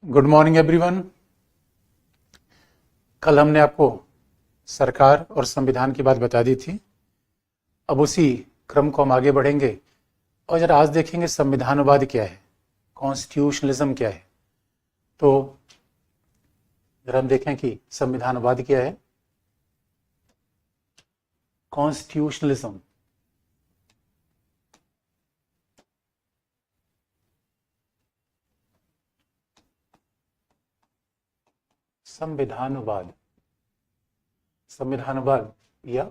Good morning everyone. कल हमने आपको सरकार और संविधान की बात बता दी थी। अब उसी क्रम को हम आगे बढ़ेंगे और जरा आज देखेंगे संविधानवाद क्या है, कॉन्स्टिट्यूशनलिज्म क्या है। तो जरा हम देखें कि संविधानवाद क्या है। कॉन्स्टिट्यूशनलिज्म संविधानवाद संविधानवाद या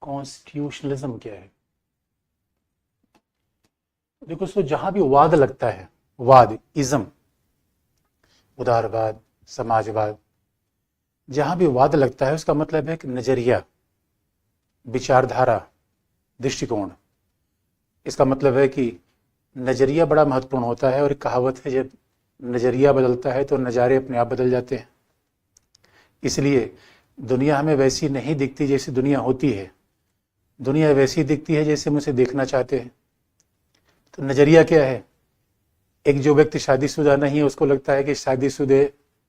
कॉन्स्टिट्यूशनलिज्म क्या है। देखो दोस्तों, जहां भी वाद लगता है, वाद इज्म, उदारवाद, समाजवाद, जहां भी वाद लगता है उसका मतलब है कि नजरिया, विचारधारा, दृष्टिकोण। इसका मतलब है कि नजरिया बड़ा महत्वपूर्ण होता है और एक कहावत है, जब नजरिया बदलता है तो नज़ारे अपने आप बदल जाते हैं। इसलिए दुनिया हमें वैसी नहीं दिखती जैसी दुनिया होती है, दुनिया वैसी दिखती है जैसे हम उसे देखना चाहते हैं। तो नजरिया क्या है? एक जो व्यक्ति शादीशुदा नहीं है उसको लगता है कि शादीशुदे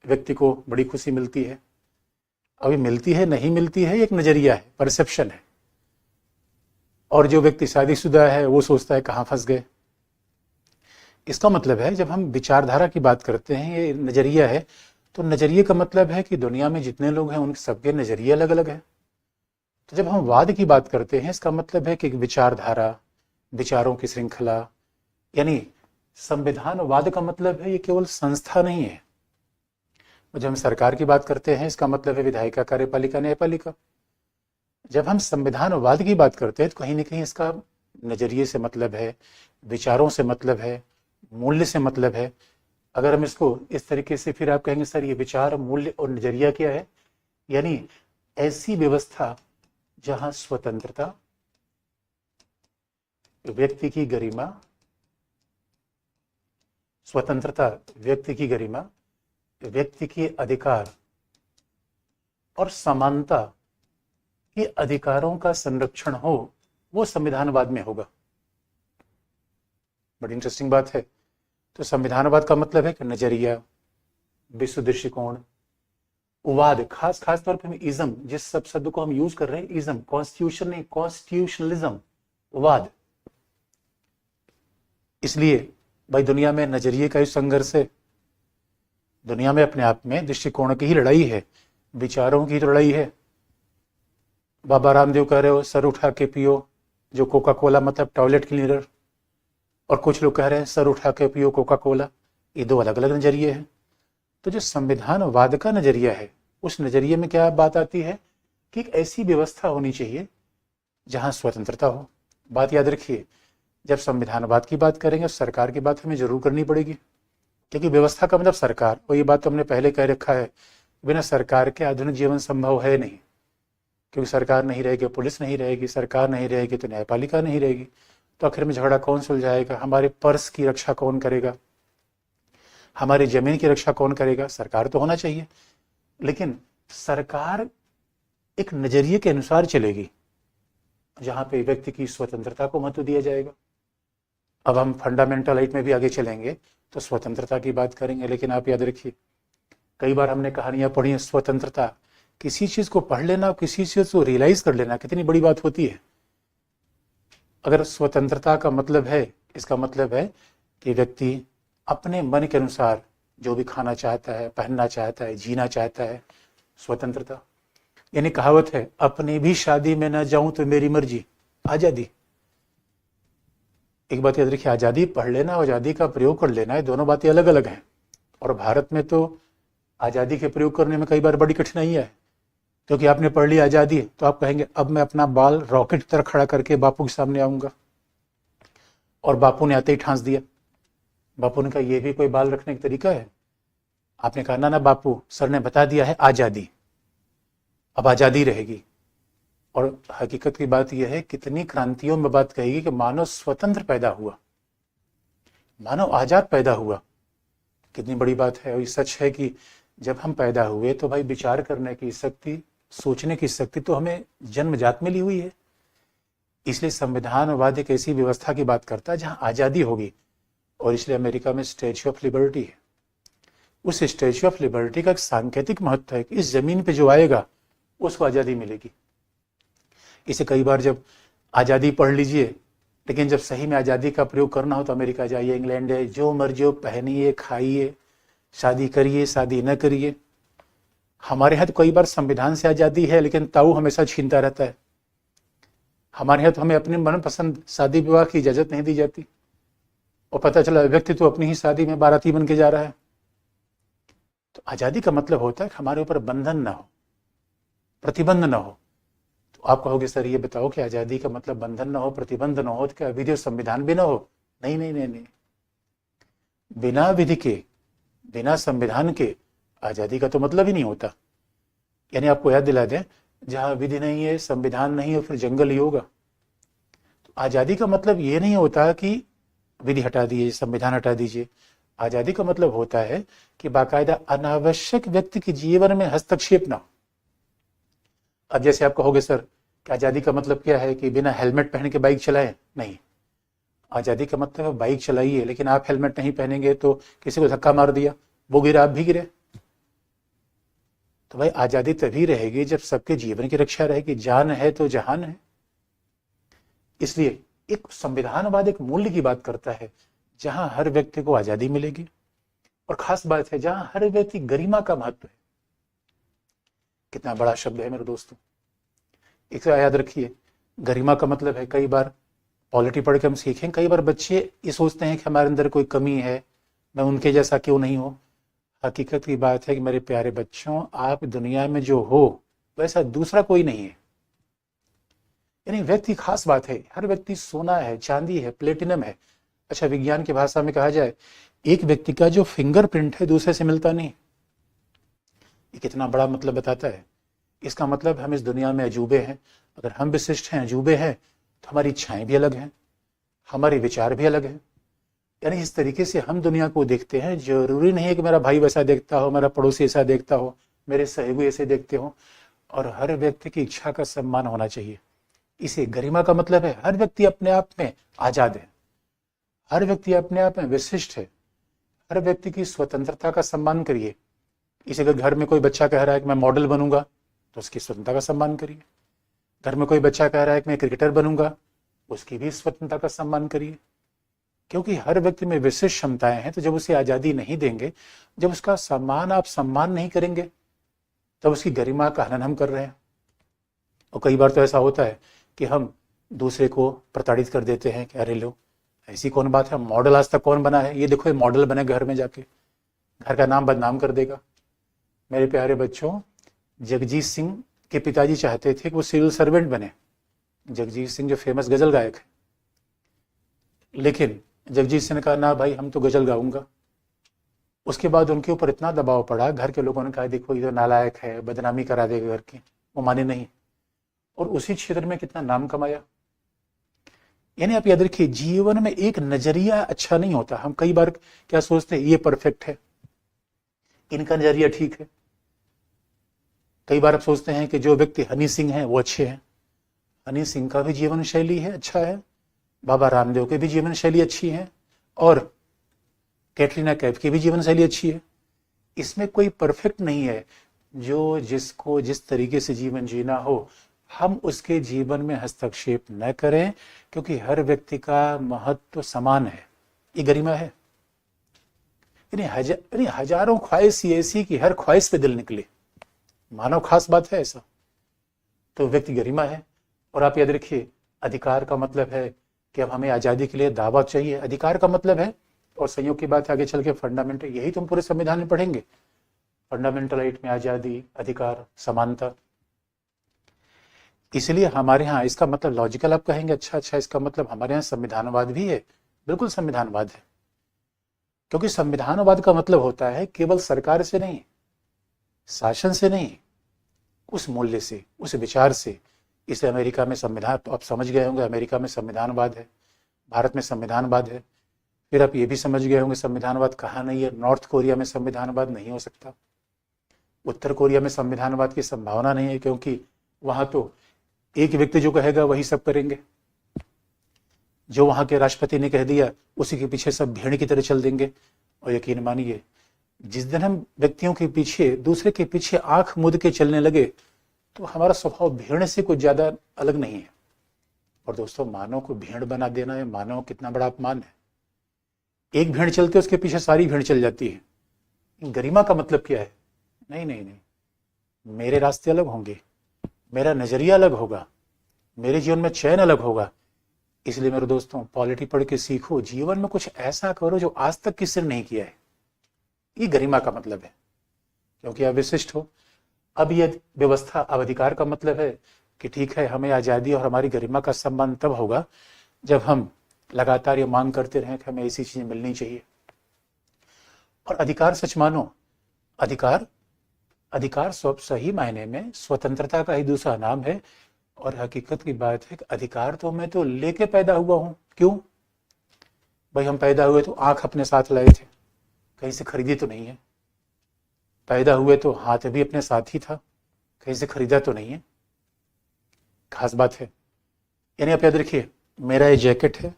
व्यक्ति को बड़ी खुशी मिलती है। अभी मिलती है नहीं मिलती है, एक नजरिया है, परसेप्शन है। और जो व्यक्ति शादीशुदा है वो सोचता है कहाँ फंस गए। इसका मतलब है जब हम विचारधारा की बात करते हैं, ये नजरिया है, तो नजरिए का मतलब है कि दुनिया में जितने लोग हैं उनके सबके नजरिए अलग अलग हैं। तो जब हम वाद की बात करते हैं इसका मतलब है कि एक विचारधारा, विचारों की श्रृंखला, यानी संविधानवाद का मतलब है ये केवल संस्था नहीं है। जब हम सरकार की बात करते हैं इसका मतलब है विधायिका, कार्यपालिका, न्यायपालिका। जब हम संविधानवाद की बात करते हैं तो कहीं ना कहीं इसका नजरिए से मतलब है, विचारों से मतलब है, मूल्य से मतलब है। अगर हम इसको इस तरीके से, फिर आप कहेंगे सर ये विचार, मूल्य और नजरिया क्या है? यानी ऐसी व्यवस्था जहां स्वतंत्रता, व्यक्ति की गरिमा, स्वतंत्रता, व्यक्ति की गरिमा, व्यक्ति के अधिकार और समानता के अधिकारों का संरक्षण हो, वो संविधानवाद में होगा। बड़ी इंटरेस्टिंग बात है। तो संविधानवाद का मतलब है कि नजरिया, विश्व दृष्टिकोण, वाद, खास तौर पे हम इज्म, जिस सब शब्द को हम यूज कर रहे हैं, इज्म, कॉन्स्टिट्यूशन नहीं, कॉन्स्टिट्यूशनलिज्म, वाद। इसलिए भाई दुनिया में नजरिए का ही संघर्ष है, दुनिया में अपने आप में दृष्टिकोण की ही लड़ाई है, विचारों की लड़ाई है। बाबा रामदेव कह रहे हो सर उठा के पियो जो कोका कोला, मतलब टॉयलेट क्लीनर, और कुछ लोग कह रहे हैं सर उठा के पियो कोका कोला। ये दो अलग अलग नजरिए हैं। तो जो संविधानवाद का नजरिया है, उस नजरिए में क्या बात आती है कि एक ऐसी व्यवस्था होनी चाहिए जहां स्वतंत्रता हो। बात याद रखिए, जब संविधानवाद की बात करेंगे सरकार की बात हमें जरूर करनी पड़ेगी, क्योंकि व्यवस्था का मतलब सरकार। और ये बात तो हमने पहले कह रखा है, बिना सरकार के आधुनिक जीवन संभव है नहीं, क्योंकि सरकार नहीं रहेगी पुलिस नहीं रहेगी, सरकार नहीं रहेगी तो न्यायपालिका नहीं रहेगी। तो आखिर में झगड़ा कौन सुलझाएगा? हमारे पर्स की रक्षा कौन करेगा? हमारी जमीन की रक्षा कौन करेगा? सरकार तो होना चाहिए। लेकिन सरकार एक नजरिए के अनुसार चलेगी जहां पे व्यक्ति की स्वतंत्रता को महत्व दिया जाएगा। अब हम फंडामेंटल राइट में भी आगे चलेंगे तो स्वतंत्रता की बात करेंगे। लेकिन आप याद रखिए, कई बार हमने कहानियां पढ़ी हैं, स्वतंत्रता, किसी चीज को पढ़ लेना, किसी चीज को रियलाइज कर लेना कितनी बड़ी बात होती है। अगर स्वतंत्रता का मतलब है, इसका मतलब है कि व्यक्ति अपने मन के अनुसार जो भी खाना चाहता है, पहनना चाहता है, जीना चाहता है, स्वतंत्रता। यानी कहावत है, अपनी भी शादी में ना जाऊं तो मेरी मर्जी, आजादी। एक बात याद रखिए, आजादी पढ़ लेना और आजादी का प्रयोग कर लेना, ये दोनों बातें अलग अलग हैं। और भारत में तो आजादी के प्रयोग करने में कई बार बड़ी कठिनाई है, क्योंकि आपने पढ़ लिया आजादी तो आप कहेंगे अब मैं अपना बाल रॉकेट की तरह खड़ा करके बापू के सामने आऊंगा। और बापू ने आते ही ठांस दिया। बापू ने कहा ये भी कोई बाल रखने का तरीका है? आपने कहा ना बापू, सर ने बता दिया है आजादी, अब आजादी रहेगी। और हकीकत की बात यह है, कितनी क्रांतियों में बात कहेगी कि मानव स्वतंत्र पैदा हुआ, मानव आजाद पैदा हुआ। कितनी बड़ी बात है। और ये सच है कि जब हम पैदा हुए तो भाई विचार करने की शक्ति सोचने की शक्ति तो हमें जन्मजात मिली हुई है। इसलिए संविधानवाद एक ऐसी व्यवस्था की बात करता है जहां आज़ादी होगी, और इसलिए अमेरिका में स्टैच्यू ऑफ लिबर्टी है। उस स्टैच्यू ऑफ लिबर्टी का एक सांकेतिक महत्व है कि इस जमीन पे जो आएगा उसको आज़ादी मिलेगी। इसे कई बार जब आज़ादी पढ़ लीजिए, लेकिन जब सही में आज़ादी का प्रयोग करना हो तो अमेरिका जाइए, इंग्लैंड है, जो मर्जी हो पहनिए, खाइए, शादी करिए, शादी न करिए। हमारे यहाँ तो कई बार संविधान से आज़ादी है, लेकिन ताऊ हमेशा छीनता रहता है। हमारे यहाँ तो हमें अपने मनपसंद शादी विवाह की इजाज़त नहीं दी जाती, और पता चला व्यक्ति तो अपनी ही शादी में बाराती बन के जा रहा है। तो आज़ादी का मतलब होता है कि हमारे ऊपर बंधन ना हो, प्रतिबंध ना हो। तो आप कहोगे सर ये बताओ कि आज़ादी का मतलब बंधन ना हो, प्रतिबंध ना हो, तो क्या विधि और संविधान भी ना हो? नहीं नहीं नहीं नहीं, बिना विधि के, बिना संविधान के आज़ादी का तो मतलब ही नहीं होता। यानी आपको याद दिला दें, जहां विधि नहीं है, संविधान नहीं है, फिर जंगल ही होगा। तो आज़ादी का मतलब ये नहीं होता कि विधि हटा दीजिए, संविधान हटा दीजिए। आज़ादी का मतलब होता है कि बाकायदा अनावश्यक व्यक्ति के जीवन में हस्तक्षेप ना हो। अब जैसे आप कहोगे सर कि आज़ादी का मतलब क्या है कि बिना हेलमेट पहन के बाइक चलाएं? नहीं, आज़ादी का मतलब है बाइक चलाइए, लेकिन आप हेलमेट नहीं पहनेंगे तो किसी को धक्का मार दिया, वो गिरा, आप भी गिरे। तो भाई आज़ादी तभी रहेगी जब सबके जीवन की रक्षा रहेगी। जान है तो जहान है। इसलिए एक संविधानवाद एक मूल्य की बात करता है जहां हर व्यक्ति को आज़ादी मिलेगी, और खास बात है जहां हर व्यक्ति गरिमा का महत्व है। कितना बड़ा शब्द है मेरे दोस्तों, इसे याद रखिए। गरिमा का मतलब है, कई बार पॉलिटी पढ़ के हम सीखें, कई बार बच्चे ये सोचते हैं कि हमारे अंदर कोई कमी है, मैं उनके जैसा क्यों नहीं हूं। हकीकत की बात है कि मेरे प्यारे बच्चों, आप दुनिया में जो हो वैसा दूसरा कोई नहीं है। यानी व्यक्ति खास बात है, हर व्यक्ति सोना है, चांदी है, प्लेटिनम है। अच्छा, विज्ञान की भाषा में कहा जाए, एक व्यक्ति का जो फिंगरप्रिंट है दूसरे से मिलता नहीं। ये कितना बड़ा मतलब बताता है। इसका मतलब हम इस दुनिया में अजूबे हैं। अगर हम विशिष्ट हैं, अजूबे हैं, तो हमारी इच्छाएं भी अलग हैं, हमारे विचार भी अलग हैं। यानी इस तरीके से हम दुनिया को देखते हैं। जरूरी नहीं है कि मेरा भाई वैसा देखता हो, मेरा पड़ोसी ऐसा देखता हो, मेरे सहयोगी ऐसे देखते हो। और हर व्यक्ति की इच्छा का सम्मान होना चाहिए। इसे गरिमा का मतलब है हर व्यक्ति अपने आप में आजाद है, हर व्यक्ति अपने आप में विशिष्ट है, हर व्यक्ति की स्वतंत्रता का सम्मान करिए। इसे अगर घर में कोई बच्चा कह रहा है कि मैं मॉडल बनूंगा, तो उसकी स्वतंत्रता का सम्मान करिए। घर में कोई बच्चा कह रहा है कि मैं क्रिकेटर बनूंगा, उसकी भी स्वतंत्रता का सम्मान करिए। क्योंकि हर व्यक्ति में विशेष क्षमताएं हैं। तो जब उसे आज़ादी नहीं देंगे, जब उसका सम्मान आप सम्मान नहीं करेंगे, तब उसकी गरिमा का हनन हम कर रहे हैं। और कई बार तो ऐसा होता है कि हम दूसरे को प्रताड़ित कर देते हैं कि अरे लो, ऐसी कौन बात है, मॉडल आज तक कौन बना है, ये देखो ये मॉडल बने, घर में जाके घर का नाम बदनाम कर देगा। मेरे प्यारे बच्चों, जगजीत सिंह के पिताजी चाहते थे कि वो सिविल सर्वेंट बने। जगजीत सिंह जो फेमस गजल गायक है, लेकिन जगजीत सिंह ने कहा ना भाई, हम तो गजल गाऊंगा। उसके बाद उनके ऊपर इतना दबाव पड़ा, घर के लोगों ने कहा देखो ये तो नालायक है, बदनामी करा देगा घर की। वो माने नहीं, और उसी क्षेत्र में कितना नाम कमाया। यानी आप याद रखिए, जीवन में एक नजरिया अच्छा नहीं होता। हम कई बार क्या सोचते हैं, ये परफेक्ट है, इनका नजरिया ठीक है। कई बार आप सोचते हैं कि जो व्यक्ति हनी सिंह है वो अच्छे हैं। हनी सिंह का भी जीवन शैली है, अच्छा है। बाबा रामदेव की भी जीवन शैली अच्छी है, और कैटरीना कैफ की भी जीवन शैली अच्छी है। इसमें कोई परफेक्ट नहीं है। जो जिसको जिस तरीके से जीवन जीना हो, हम उसके जीवन में हस्तक्षेप न करें, क्योंकि हर व्यक्ति का महत्व समान है। ये गरिमा है। यानी हजारों ख्वाहिश ऐसी कि हर ख्वाहिश पे दिल निकले, मानव खास बात है ऐसा, तो व्यक्ति गरिमा है। और आप याद रखिए, अधिकार का मतलब है कि अब हमें आज़ादी के लिए दावा चाहिए। अधिकार का मतलब है, और संयोग की बात आगे चल के फंडामेंटल, यही तुम पूरे संविधान में पढ़ेंगे, फंडामेंटल राइट में आज़ादी, अधिकार, समानता। इसलिए हमारे यहाँ इसका मतलब लॉजिकल आप कहेंगे, अच्छा इसका मतलब हमारे यहाँ संविधानवाद भी है। बिल्कुल संविधानवाद है, क्योंकि संविधानवाद का मतलब होता है केवल सरकार से नहीं, शासन से नहीं, उस मूल्य से, उस विचार से। इसलिए अमेरिका में संविधान, तो आप समझ गए होंगे अमेरिका में संविधानवाद है, भारत में संविधानवाद है। फिर आप ये भी समझ गए होंगे संविधानवाद कहाँ नहीं है, नॉर्थ कोरिया में संविधानवाद नहीं हो सकता। उत्तर कोरिया में संविधानवाद की संभावना नहीं है, क्योंकि वहां तो एक व्यक्ति जो कहेगा वही सब करेंगे। जो वहां के राष्ट्रपति ने कह दिया उसी के पीछे सब भेड़ की तरह चल देंगे। और यकीन मानिए, जिस दिन हम व्यक्तियों के पीछे, दूसरे के पीछे आंख मूंद के चलने लगे, तो हमारा स्वभाव भेड़ से कुछ ज्यादा अलग नहीं है। और दोस्तों, मानव को भेड़ बना देना है, मानव कितना बड़ा अपमान है। एक भेड़ चलते उसके पीछे सारी भेड़ चल जाती है। गरिमा का मतलब क्या है? नहीं नहीं नहीं, मेरे रास्ते अलग होंगे, मेरा नजरिया अलग होगा, मेरे जीवन में चैन अलग होगा। इसलिए मेरे दोस्तों, पॉलिटी पढ़ के सीखो, जीवन में कुछ ऐसा करो जो आज तक किसी ने नहीं किया है। ये गरिमा का मतलब है, क्योंकि आप विशिष्ट हो। अब ये व्यवस्था, अब अधिकार का मतलब है कि ठीक है, हमें आजादी और हमारी गरिमा का सम्मान तब होगा जब हम लगातार ये मांग करते रहें कि हमें ऐसी चीजें मिलनी चाहिए। और अधिकार सच मानो, अधिकार अधिकार सही मायने में स्वतंत्रता का ही दूसरा नाम है। और हकीकत की बात है कि अधिकार तो मैं तो लेके पैदा हुआ हूं। क्यों भाई? हम पैदा हुए तो आंख अपने साथ लाए थे, कहीं से खरीदी तो नहीं है। पैदा हुए तो हाथ भी अपने साथ ही था, कहीं से खरीदा तो नहीं है। खास बात है। यानी आप याद रखिए, मेरा ये जैकेट है,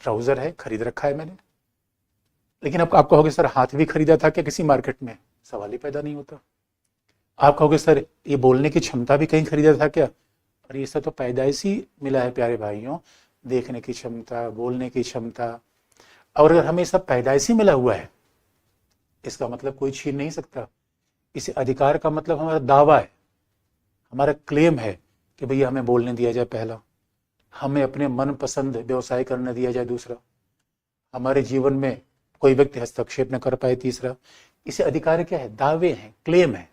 ट्राउजर है, खरीद रखा है मैंने। लेकिन आप कहोगे सर हाथ भी खरीदा था क्या किसी मार्केट में? सवाल ही पैदा नहीं होता। आप कहोगे सर ये बोलने की क्षमता भी कहीं खरीदा था क्या? और ये सब तो पैदाइशी मिला है प्यारे भाइयों, देखने की क्षमता, बोलने की क्षमता। और अगर हमें सब पैदाइशी मिला हुआ है, इसका मतलब कोई छीन नहीं सकता। इस अधिकार का मतलब हमारा दावा है, हमारा क्लेम है कि भैया हमें बोलने दिया जाए पहला, हमें अपने मनपसंद व्यवसाय करने दिया जाए दूसरा, हमारे जीवन में कोई व्यक्ति हस्तक्षेप न कर पाए तीसरा। इसे अधिकार क्या है? दावे हैं, क्लेम है।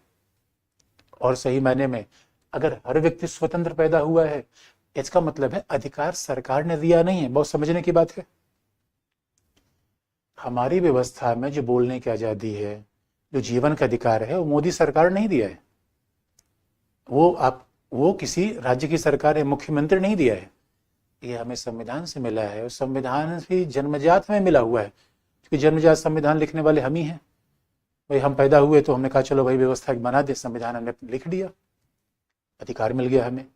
और सही मायने में अगर हर व्यक्ति स्वतंत्र पैदा हुआ है, इसका मतलब है अधिकार सरकार ने दिया नहीं है। बहुत समझने की बात है। हमारी व्यवस्था में जो बोलने की आजादी है, जो जीवन का अधिकार है, वो मोदी सरकार नहीं दिया है। वो किसी राज्य की सरकार है, मुख्यमंत्री नहीं दिया है। ये हमें संविधान से मिला है, और संविधान भी जन्मजात हमें मिला हुआ है, क्योंकि जन्मजात संविधान लिखने वाले हम ही हैं। भाई हम पैदा हुए तो हमने कहा चलो भाई व्यवस्था बना दे, संविधान हमने लिख दिया, अधिकार मिल गया हमें,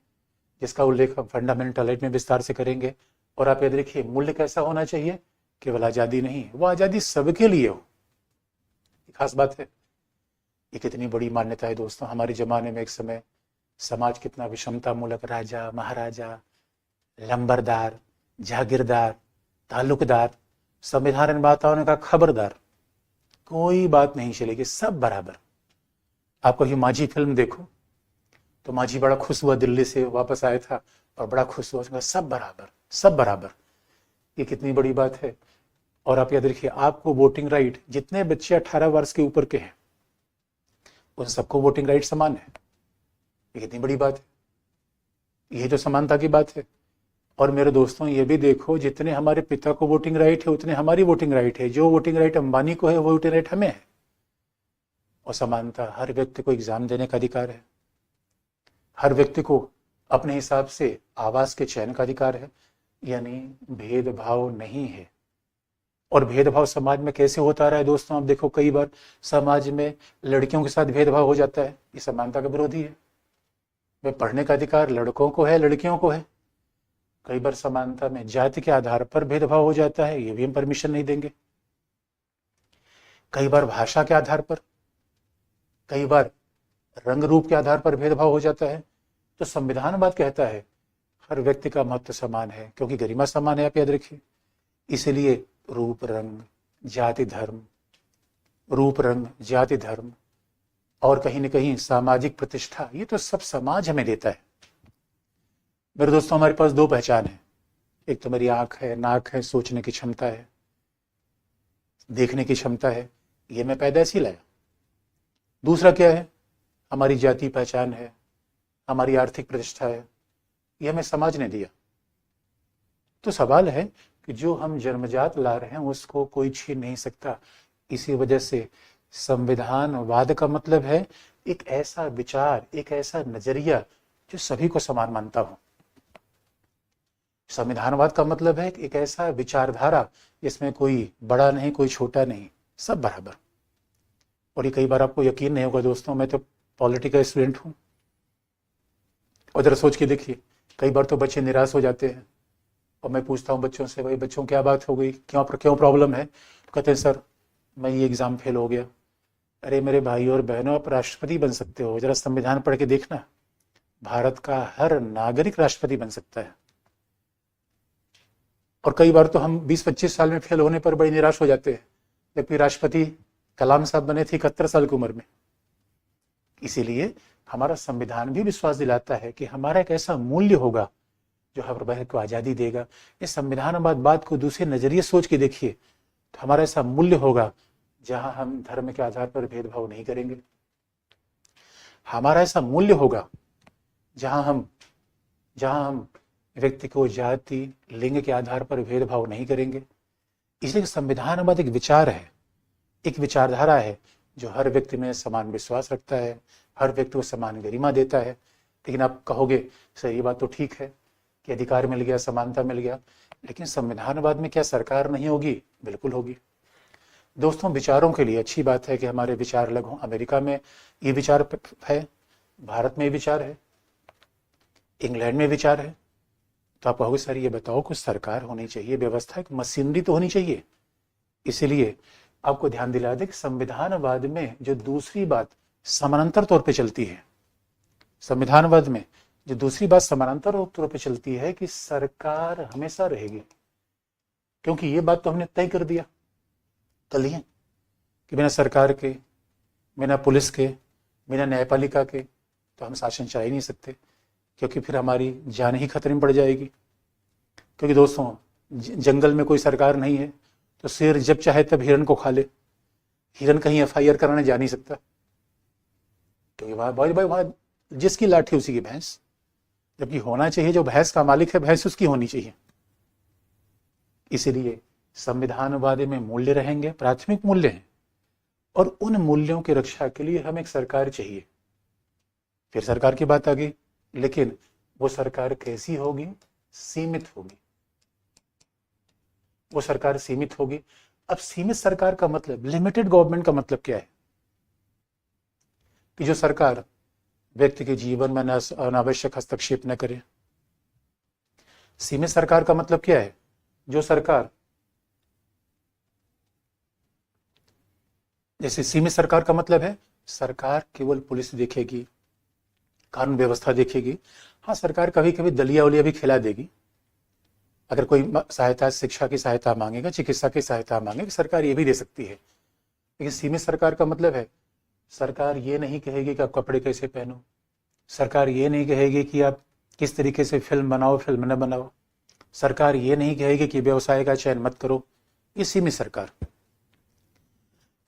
जिसका उल्लेख हम फंडामेंटल राइट में विस्तार से करेंगे। और आप याद रखिए, मूल्य कैसा होना चाहिए? केवल आजादी नहीं, वो आजादी सबके लिए हो। खास बात है। ये कितनी बड़ी मान्यता है दोस्तों। हमारे जमाने में एक समय समाज कितना विषमता मूलक, राजा महाराजा, लंबरदार, जागीरदार, ताल्लुकदार, संविधान इन बातों ने कहा खबरदार, कोई बात नहीं चलेगी, सब बराबर। आप कभी माझी फिल्म देखो तो माझी बड़ा खुश हुआ, दिल्ली से वापस आया था और बड़ा खुश हुआ, सब बराबर, सब बराबर। ये कितनी बड़ी बात है। और आप याद रखिए, आपको वोटिंग राइट, जितने बच्चे 18 वर्ष के ऊपर के हैं उन सबको वोटिंग राइट समान है। ये कितनी बड़ी बात है। ये तो समानता की बात है। और मेरे दोस्तों, ये भी देखो, जितने हमारे पिता को वोटिंग राइट है उतने हमारी वोटिंग राइट है। जो वोटिंग राइट अंबानी को है वो वोटिंग राइट हमें है। और समानता, हर व्यक्ति को एग्जाम देने का अधिकार है, हर व्यक्ति को अपने हिसाब से आवास के चयन का अधिकार है। यानी भेदभाव नहीं है। और भेदभाव समाज में कैसे होता रहा है दोस्तों? आप देखो, कई बार समाज में लड़कियों के साथ भेदभाव हो जाता है, ये समानता का विरोधी है। वे पढ़ने का अधिकार लड़कों को है, लड़कियों को है। कई बार समानता में जाति के आधार पर भेदभाव हो जाता है, ये भी हम परमिशन नहीं देंगे। कई बार भाषा के आधार पर, कई बार रंग रूप के आधार पर भेदभाव हो जाता है। तो संविधान बात कहता है हर व्यक्ति का महत्व समान है, क्योंकि गरिमा समान है, आप याद रखिए। इसलिए रूप रंग जाति धर्म, रूप रंग जाति धर्म और कहीं न कहीं सामाजिक प्रतिष्ठा, ये तो सब समाज हमें देता है। मेरे दोस्तों, हमारे पास दो पहचान है। एक तो मेरी आंख है, नाक है, सोचने की क्षमता है, देखने की क्षमता है, ये मैं पैदाइशी लाया। दूसरा क्या है? हमारी जाति पहचान है, हमारी आर्थिक प्रतिष्ठा है, ये हमें समाज ने दिया। तो सवाल है कि जो हम जन्मजात ला रहे हैं उसको कोई छीन नहीं सकता। इसी वजह से संविधानवाद का मतलब है एक ऐसा विचार, एक ऐसा नजरिया जो सभी को समान मानता हो। संविधानवाद का मतलब है एक ऐसा विचारधारा जिसमें कोई बड़ा नहीं, कोई छोटा नहीं, सब बराबर। और ये कई बार आपको यकीन नहीं होगा दोस्तों, मैं तो पॉलिटिकल स्टूडेंट हूँ। और जरा सोच के देखिए, कई बार तो बच्चे निराश हो जाते हैं और मैं पूछता हूँ बच्चों से, भाई बच्चों क्या बात हो गई, क्यों प्रॉब्लम है? तो कहते हैं सर मैं ये एग्ज़ाम फेल हो गया। अरे मेरे भाई और बहनों, आप राष्ट्रपति बन सकते हो, जरा संविधान पढ़ के देखना, भारत का हर नागरिक राष्ट्रपति बन सकता है। और कई बार तो हम 20-25 साल में फेल होने पर बड़ी निराश हो जाते हैं, जबकि राष्ट्रपति कलाम साहब बने थे 71 साल की उम्र में। इसीलिए हमारा संविधान भी विश्वास दिलाता है कि हमारा एक ऐसा मूल्य होगा जो हर वर्ग को आज़ादी देगा। इस संविधान बात को दूसरे नजरिए सोच के देखिए, तो हमारा ऐसा मूल्य होगा जहां हम धर्म के आधार पर भेदभाव नहीं करेंगे। हमारा ऐसा मूल्य होगा जहां हम व्यक्ति को जाति लिंग के आधार पर भेदभाव नहीं करेंगे। इसलिए संविधानवाद एक विचार है, एक विचारधारा है जो हर व्यक्ति में समान विश्वास रखता है, हर व्यक्ति को समान गरिमा देता है। लेकिन आप कहोगे सर ये बात तो ठीक है कि अधिकार मिल गया, समानता मिल गया, लेकिन संविधानवाद में क्या सरकार नहीं होगी? बिल्कुल होगी। दोस्तों विचारों के लिए अच्छी बात है कि हमारे विचार अलग हों। अमेरिका में ये विचार है, भारत में ये विचार है, इंग्लैंड में विचार है। तो आप कहोगे सर ये बताओ कुछ सरकार होनी चाहिए, व्यवस्था, एक मशीनरी तो होनी चाहिए। इसीलिए आपको ध्यान दिला दे कि संविधानवाद में जो दूसरी बात समानांतर तौर पे चलती है, संविधानवाद में जो दूसरी बात समानांतर तौर पे चलती है कि सरकार हमेशा रहेगी। क्योंकि ये बात तो हमने तय कर दिया कल ही कि बिना सरकार के, बिना पुलिस के, बिना न्यायपालिका के तो हम शासन चला ही नहीं सकते, क्योंकि फिर हमारी जान ही खतरे में पड़ जाएगी। क्योंकि दोस्तों जंगल में कोई सरकार नहीं है तो शेर जब चाहे तब हिरन को खा ले, हिरन कहीं एफआईआर कराने जा नहीं सकता, क्योंकि वहां जिसकी लाठी उसी की भैंस। जबकि होना चाहिए जो भैंस का मालिक है, भैंस उसकी होनी चाहिए। इसीलिए संविधानवाद में मूल्य रहेंगे, प्राथमिक मूल्य हैं, और उन मूल्यों की रक्षा के लिए हमें एक सरकार चाहिए। फिर सरकार की बात आ गई, लेकिन वो सरकार कैसी होगी? सीमित होगी। वो सरकार सीमित होगी। अब सीमित सरकार का मतलब, लिमिटेड गवर्नमेंट का मतलब क्या है? कि जो सरकार व्यक्ति के जीवन में अनावश्यक हस्तक्षेप न करे। सीमित सरकार का मतलब क्या है? जो सरकार, जैसे सीमित सरकार का मतलब है सरकार केवल पुलिस देखेगी, कानून व्यवस्था देखेगी। हाँ, सरकार कभी कभी दलिया उलिया भी खिला देगी। अगर कोई सहायता, शिक्षा की सहायता मांगेगा, चिकित्सा की सहायता मांगेगा, सरकार ये भी दे सकती है। लेकिन सीमित सरकार का मतलब है सरकार ये नहीं कहेगी कि आप कपड़े कैसे पहनो, सरकार ये नहीं कहेगी कि आप किस तरीके से फिल्म बनाओ, फिल्म न बनाओ, सरकार ये नहीं कहेगी कि व्यवसाय का चयन मत करो। ये सीमित सरकार।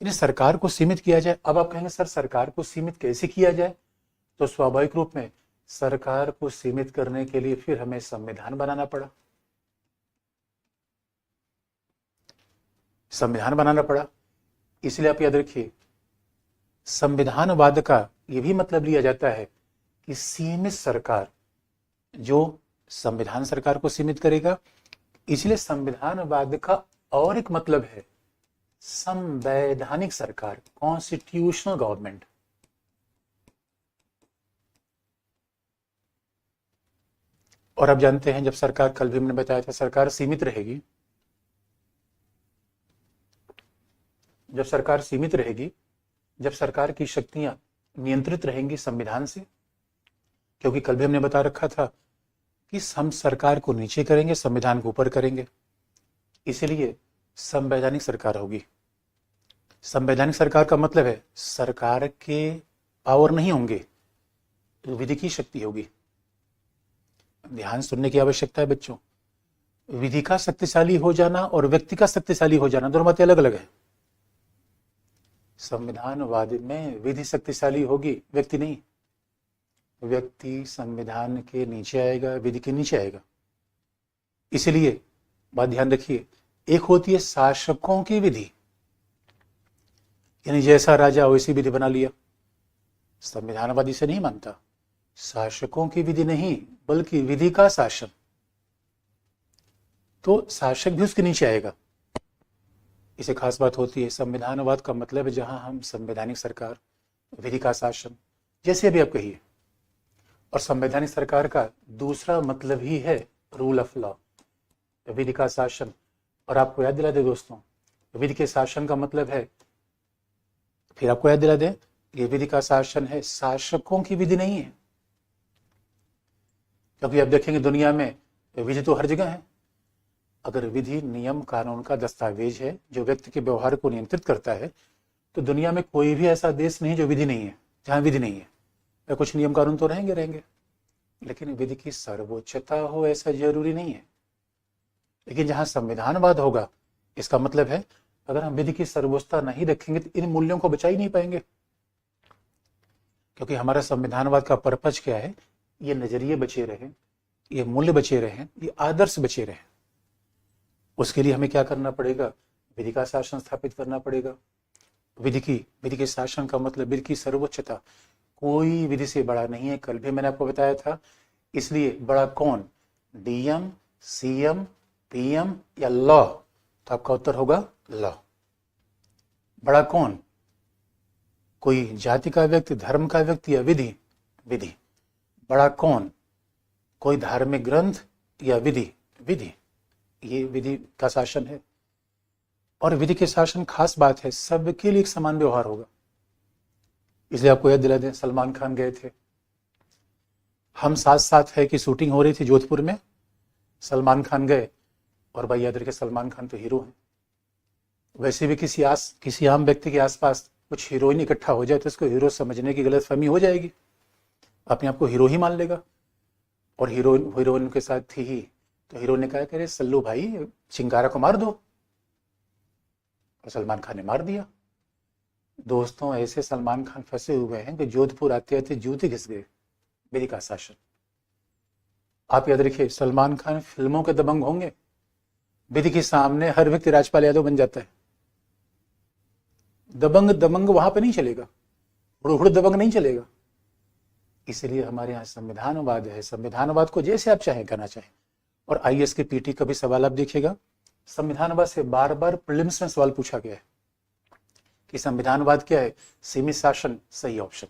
इन्हें सरकार को सीमित किया जाए। अब आप कहेंगे सर सरकार को सीमित कैसे किया जाए? तो स्वाभाविक रूप में सरकार को सीमित करने के लिए फिर हमें संविधान बनाना पड़ा। संविधान बनाना पड़ा। इसलिए आप याद रखिए, संविधानवाद का यह भी मतलब लिया जाता है कि सीमित सरकार जो संविधान सरकार को सीमित करेगा। इसलिए संविधानवाद का और एक मतलब है संवैधानिक सरकार, कॉन्स्टिट्यूशनल गवर्नमेंट। और आप जानते हैं, जब सरकार, कल भी मैंने बताया था, सरकार सीमित रहेगी। जब सरकार सीमित रहेगी, जब सरकार की शक्तियां नियंत्रित रहेंगी संविधान से, क्योंकि कल भी हमने बता रखा था कि हम सरकार को नीचे करेंगे, संविधान को ऊपर करेंगे। इसलिए संवैधानिक सरकार होगी। संवैधानिक सरकार का मतलब है सरकार के पावर नहीं होंगे, तो विधि की शक्ति होगी। ध्यान सुनने की आवश्यकता है बच्चों। विधि का शक्तिशाली हो जाना और व्यक्ति का शक्तिशाली हो जाना, दोनों बातें अलग अलग है। संविधानवाद में विधि शक्तिशाली होगी, व्यक्ति नहीं। व्यक्ति संविधान के नीचे आएगा, विधि के नीचे आएगा। इसलिए बात ध्यान रखिए, एक होती है शासकों की विधि, यानी जैसा राजा वैसी विधि बना लिया। संविधानवाद इसे नहीं मानता। शासकों की विधि नहीं, बल्कि विधि का शासन। तो शासक भी उसके नीचे आएगा। इसे खास बात होती है। संविधानवाद का मतलब है जहां हम संवैधानिक सरकार, विधि का शासन, जैसे अभी आप कहिए, और संवैधानिक सरकार का दूसरा मतलब ही है रूल ऑफ लॉ, विधि का शासन। और आपको याद दिला दे दोस्तों, विधि के शासन का मतलब है, फिर आपको याद दिला दे, ये विधि का शासन है, शासकों की विधि नहीं है। क्योंकि आप देखेंगे दुनिया में विधि तो हर जगह है। अगर विधि नियम कानून का दस्तावेज है जो व्यक्ति के व्यवहार को नियंत्रित करता है, तो दुनिया में कोई भी ऐसा देश नहीं जो विधि नहीं है, जहां विधि नहीं है। या कुछ नियम कानून तो रहेंगे, लेकिन विधि की सर्वोच्चता हो ऐसा जरूरी नहीं है। लेकिन जहां संविधानवाद होगा, इसका मतलब है अगर हम विधि की सर्वोच्चता नहीं रखेंगे तो इन मूल्यों को बचा ही नहीं पाएंगे। क्योंकि हमारा संविधानवाद का पर्पज क्या है, ये नजरिए बचे रहे, ये मूल्य बचे रहे, ये आदर्श बचे रहे। उसके लिए हमें क्या करना पड़ेगा, विधि का शासन स्थापित करना पड़ेगा। विधि के शासन का मतलब विधि की सर्वोच्चता, कोई विधि से बड़ा नहीं है। कल भी मैंने आपको बताया था। इसलिए बड़ा कौन, डीएम, सीएम, पीएम या लॉ? तो आपका उत्तर होगा लॉ। बड़ा कौन, कोई जाति का व्यक्ति, धर्म का व्यक्ति या विधि? विधि। बड़ा कौन, कोई धार्मिक ग्रंथ या विधि? विधि। ये विधि का शासन है। और विधि के शासन खास बात है, सबके लिए एक समान व्यवहार होगा। इसलिए आपको याद दिला दें, सलमान खान गए थे, हम साथ साथ है कि शूटिंग हो रही थी जोधपुर में, सलमान खान गए, और भाई याद रखे सलमान खान तो हीरो है। वैसे भी किसी आम व्यक्ति के आसपास कुछ हीरोइन इकट्ठा हो जाए तो उसको हीरो समझने की गलतफहमी हो जाएगी, अपने आप को हीरो ही मान लेगा। और हीरोइन के साथ थी ही, तो हीरो ने कहा कि सल्लू भाई चिंगारा को मार दो, और सलमान खान ने मार दिया। दोस्तों, ऐसे सलमान खान फंसे हुए हैं कि जोधपुर आते आते जूते घिस गए। विधि का शासन। आप याद रखिए, सलमान खान फिल्मों के दबंग होंगे, विधि के सामने हर व्यक्ति राजपाल यादव बन जाता है। दबंग वहां पे नहीं चलेगा, हुड़ दबंग नहीं चलेगा। इसलिए हमारे यहाँ संविधानवाद है। संविधानवाद को जैसे आप चाहें करना चाहें। और आईएएस के पीटी का भी सवाल आप देखिएगा, संविधानवाद से बार बार प्रीलिम्स में सवाल पूछा गया है कि संविधानवाद क्या है, सीमित शासन, सही ऑप्शन।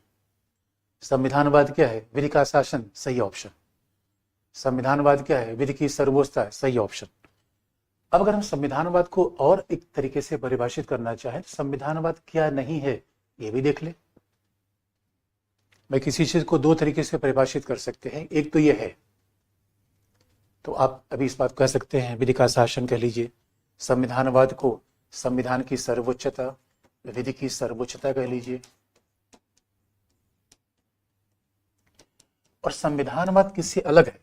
संविधानवाद क्या है, विधि का शासन, सही ऑप्शन। संविधानवाद क्या है, विधि की सर्वोच्चता, सही ऑप्शन। अब अगर हम संविधानवाद को और एक तरीके से परिभाषित करना चाहें, संविधानवाद क्या नहीं है ये भी देख ले। मैं किसी चीज को दो तरीके से परिभाषित कर सकते हैं। एक तो ये है, तो आप अभी इस बात कह सकते हैं, विधि का शासन कह लीजिए, संविधानवाद को संविधान की सर्वोच्चता, विधि की सर्वोच्चता कह लीजिए। और संविधानवाद किससे अलग है,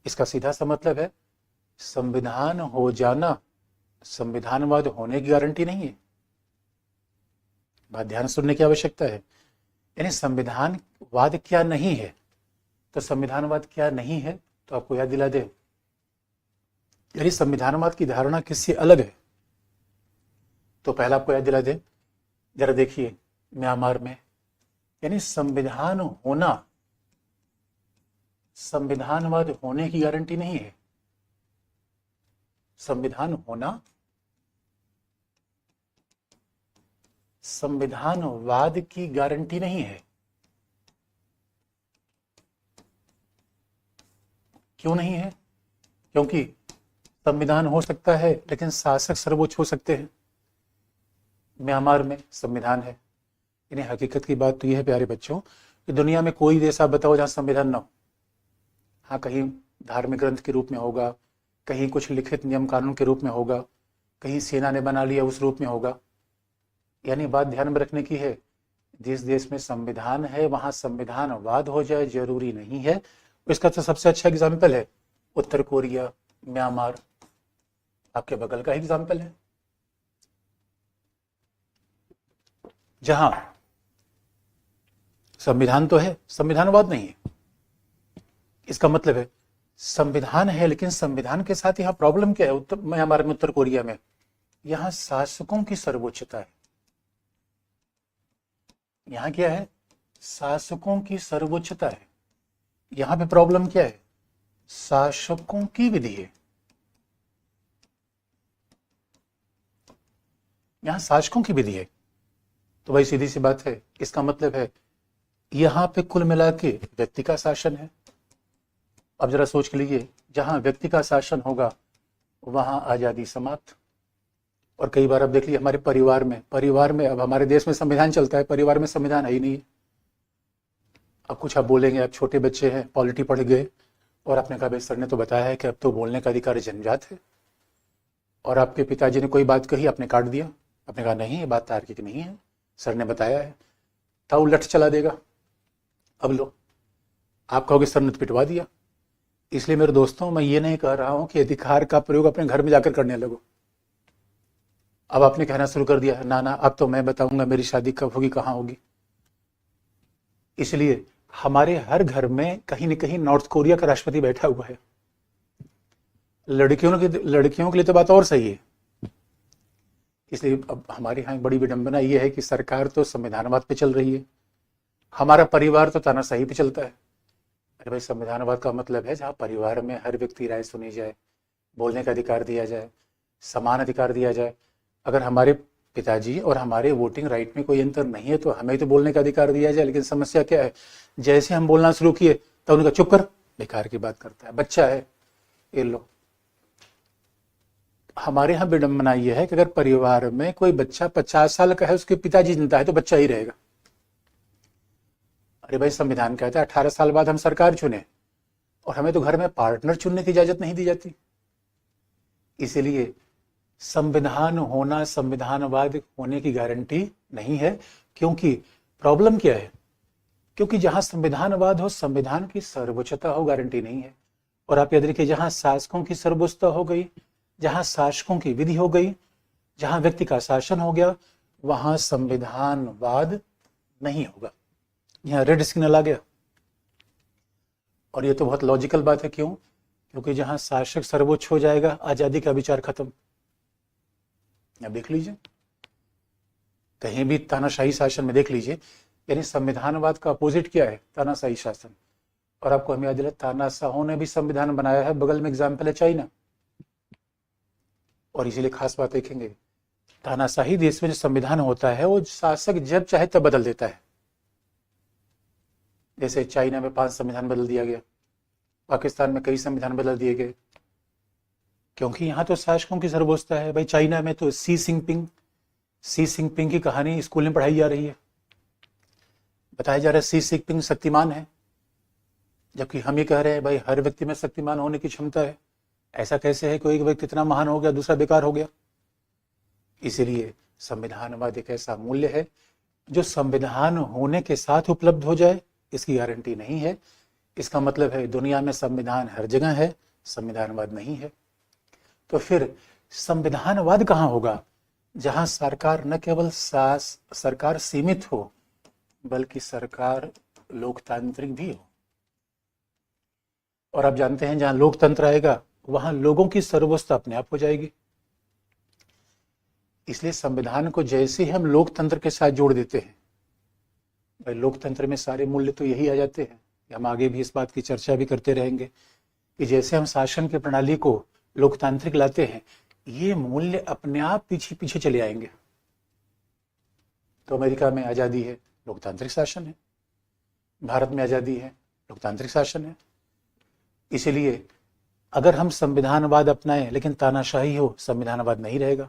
इसका सीधा सा मतलब है, संविधान हो जाना संविधानवाद होने की गारंटी नहीं है। बात ध्यान सुनने की आवश्यकता है। यानी संविधानवाद क्या नहीं है, तो संविधानवाद क्या नहीं है तो आपको याद दिला दे, यानी संविधानवाद की धारणा किससे अलग है। तो पहला आपको याद दिला दे, जरा देखिए म्यांमार में, यानी संविधान होना संविधानवाद होने की गारंटी नहीं है। संविधान होना संविधानवाद की गारंटी नहीं है। क्यों नहीं है? क्योंकि संविधान हो सकता है लेकिन शासक सर्वोच्च हो सकते हैं। म्यांमार में संविधान है। यानी हकीकत की बात तो यह है प्यारे बच्चों कि दुनिया में कोई देश आप बताओ जहां संविधान ना हो। हाँ, कहीं धार्मिक ग्रंथ के रूप में होगा, कहीं कुछ लिखित नियम कानून के रूप में होगा, कहीं सेना ने बना लिया उस रूप में होगा। यानी बात ध्यान में रखने की है, जिस देश में संविधान है वहां संविधानवाद हो जाए जरूरी नहीं है। इसका तो सबसे अच्छा एग्जाम्पल है उत्तर कोरिया, म्यांमार, आपके बगल का एग्जाम्पल है, जहां संविधान तो है, संविधानवाद नहीं है। इसका मतलब है संविधान है लेकिन संविधान के साथ यहाँ प्रॉब्लम क्या है, म्यांमार में, उत्तर कोरिया में, यहाँ शासकों की सर्वोच्चता है। यहाँ क्या है, शासकों की सर्वोच्चता है। यहाँ पे प्रॉब्लम क्या है, शासकों की विधि है। यहाँ शासकों की विधि है। तो भाई सीधी सी बात है, इसका मतलब है यहाँ पे कुल मिला के व्यक्ति का शासन है। अब जरा सोच के लिए, जहां व्यक्ति का शासन होगा वहां आजादी समाप्त। और कई बार अब देख लीजिए हमारे परिवार में अब हमारे देश में संविधान चलता है, परिवार में संविधान है ही नहीं है। अब कुछ आप बोलेंगे, आप छोटे बच्चे हैं, पॉलिटी पढ़ गए और आपने कहा भाई सर ने तो बताया है कि अब तो बोलने का अधिकार जन्मजात है, और आपके पिताजी ने कोई बात कही, आपने काट दिया, आपने कहा नहीं ये बात तार्किक नहीं है, सर ने बताया है, था उलट चला देगा। अब लो, आप कहोगे सर ने तो पिटवा दिया। इसलिए मेरे दोस्तों, मैं ये नहीं कह रहा हूं कि अधिकार का प्रयोग अपने घर में जाकर करने लगो। अब आपने कहना शुरू कर दिया ना ना अब तो मैं बताऊंगा मेरी शादी कब होगी, कहाँ होगी। इसलिए हमारे हर घर में कहीं न कहीं नॉर्थ कोरिया का राष्ट्रपति बैठा हुआ है। लड़कियों के लिए तो बात और सही है। इसलिए अब हमारे यहाँ बड़ी विडंबना ये है कि सरकार तो संविधानवाद पे चल रही है, हमारा परिवार तो तानाशाही पे चलता है। अरे भाई, संविधानवाद का मतलब है जहाँ परिवार में हर व्यक्ति राय सुनी जाए, बोलने का अधिकार दिया जाए, समान अधिकार दिया जाए। अगर हमारे पिताजी और हमारे वोटिंग राइट में कोई अंतर नहीं है तो हमें तो बोलने का अधिकार दिया जाए। लेकिन समस्या क्या है, जैसे हम बोलना शुरू किए तो उनका चुप कर, बेकार की बात करता है, बच्चा है, ये लो। हमारे यहाँ विडंबना यह है कि अगर परिवार में कोई बच्चा 50 साल का है, उसके पिताजी जिंदा है तो बच्चा ही रहेगा। अरे भाई, संविधान कहता है 18 साल बाद हम सरकार चुने, और हमें तो घर में पार्टनर चुनने की इजाजत नहीं दी जाती। इसीलिए संविधान होना संविधानवाद होने की गारंटी नहीं है। क्योंकि प्रॉब्लम क्या है, क्योंकि जहां संविधानवाद हो, संविधान की सर्वोच्चता हो, गारंटी नहीं है। और आप याद रखिए, जहां शासकों की सर्वोच्चता हो गई, जहां शासकों की विधि हो गई, जहां व्यक्ति का शासन हो गया, वहां संविधानवाद नहीं होगा। यहाँ रेड सिग्नल आ गया। और ये तो बहुत लॉजिकल बात है। क्यों? क्योंकि जहां शासक सर्वोच्च हो जाएगा, आजादी का विचार खत्म। अब देख लीजिए, कहीं भी तानाशाही शासन में देख लीजिए, यानी संविधानवाद का अपोजिट क्या है? तानाशाही शासन। और आपको हमें याद दिला, तानाशाहों ने भी संविधान बनाया है। बगल में एग्जाम्पल है चाइना। और इसीलिए खास बात देखेंगे, तानाशाही देश में जो संविधान होता है वो शासक जब चाहे तब बदल देता है। जैसे चाइना में 5 संविधान बदल दिया गया, पाकिस्तान में कई संविधान बदल दिए गए, क्योंकि यहाँ तो शासकों की सर्वोच्चता है। भाई चाइना में तो सी सिंगपिंग की कहानी स्कूल में पढ़ाई जा रही है। बताया जा रहा है सी सिंगपिंग शक्तिमान है, जबकि हम ये कह रहे हैं भाई हर व्यक्ति में शक्तिमान होने की क्षमता है। ऐसा कैसे है कोई व्यक्ति इतना महान हो गया, दूसरा बेकार हो गया? इसीलिए संविधानवाद एक ऐसा मूल्य है जो संविधान होने के साथ उपलब्ध हो जाए, इसकी गारंटी नहीं है। इसका मतलब है दुनिया में संविधान हर जगह है, संविधानवाद नहीं है। तो फिर संविधानवाद कहाँ होगा? जहां सरकार न केवल सरकार सीमित हो, बल्कि सरकार लोकतांत्रिक भी हो। और आप जानते हैं, जहां लोकतंत्र आएगा वहां लोगों की सर्वोच्चता अपने आप हो जाएगी। इसलिए संविधान को जैसे ही हम लोकतंत्र के साथ जोड़ देते हैं, भाई लोकतंत्र में सारे मूल्य तो यही आ जाते हैं। हम आगे भी इस बात की चर्चा भी करते रहेंगे कि जैसे हम शासन की प्रणाली को लोकतांत्रिक लाते हैं, ये मूल्य अपने आप पीछे पीछे चले आएंगे। तो अमेरिका में आजादी है, लोकतांत्रिक शासन है। भारत में आजादी है, लोकतांत्रिक शासन है। इसीलिए अगर हम संविधानवाद अपनाएं लेकिन तानाशाही हो, संविधानवाद नहीं रहेगा।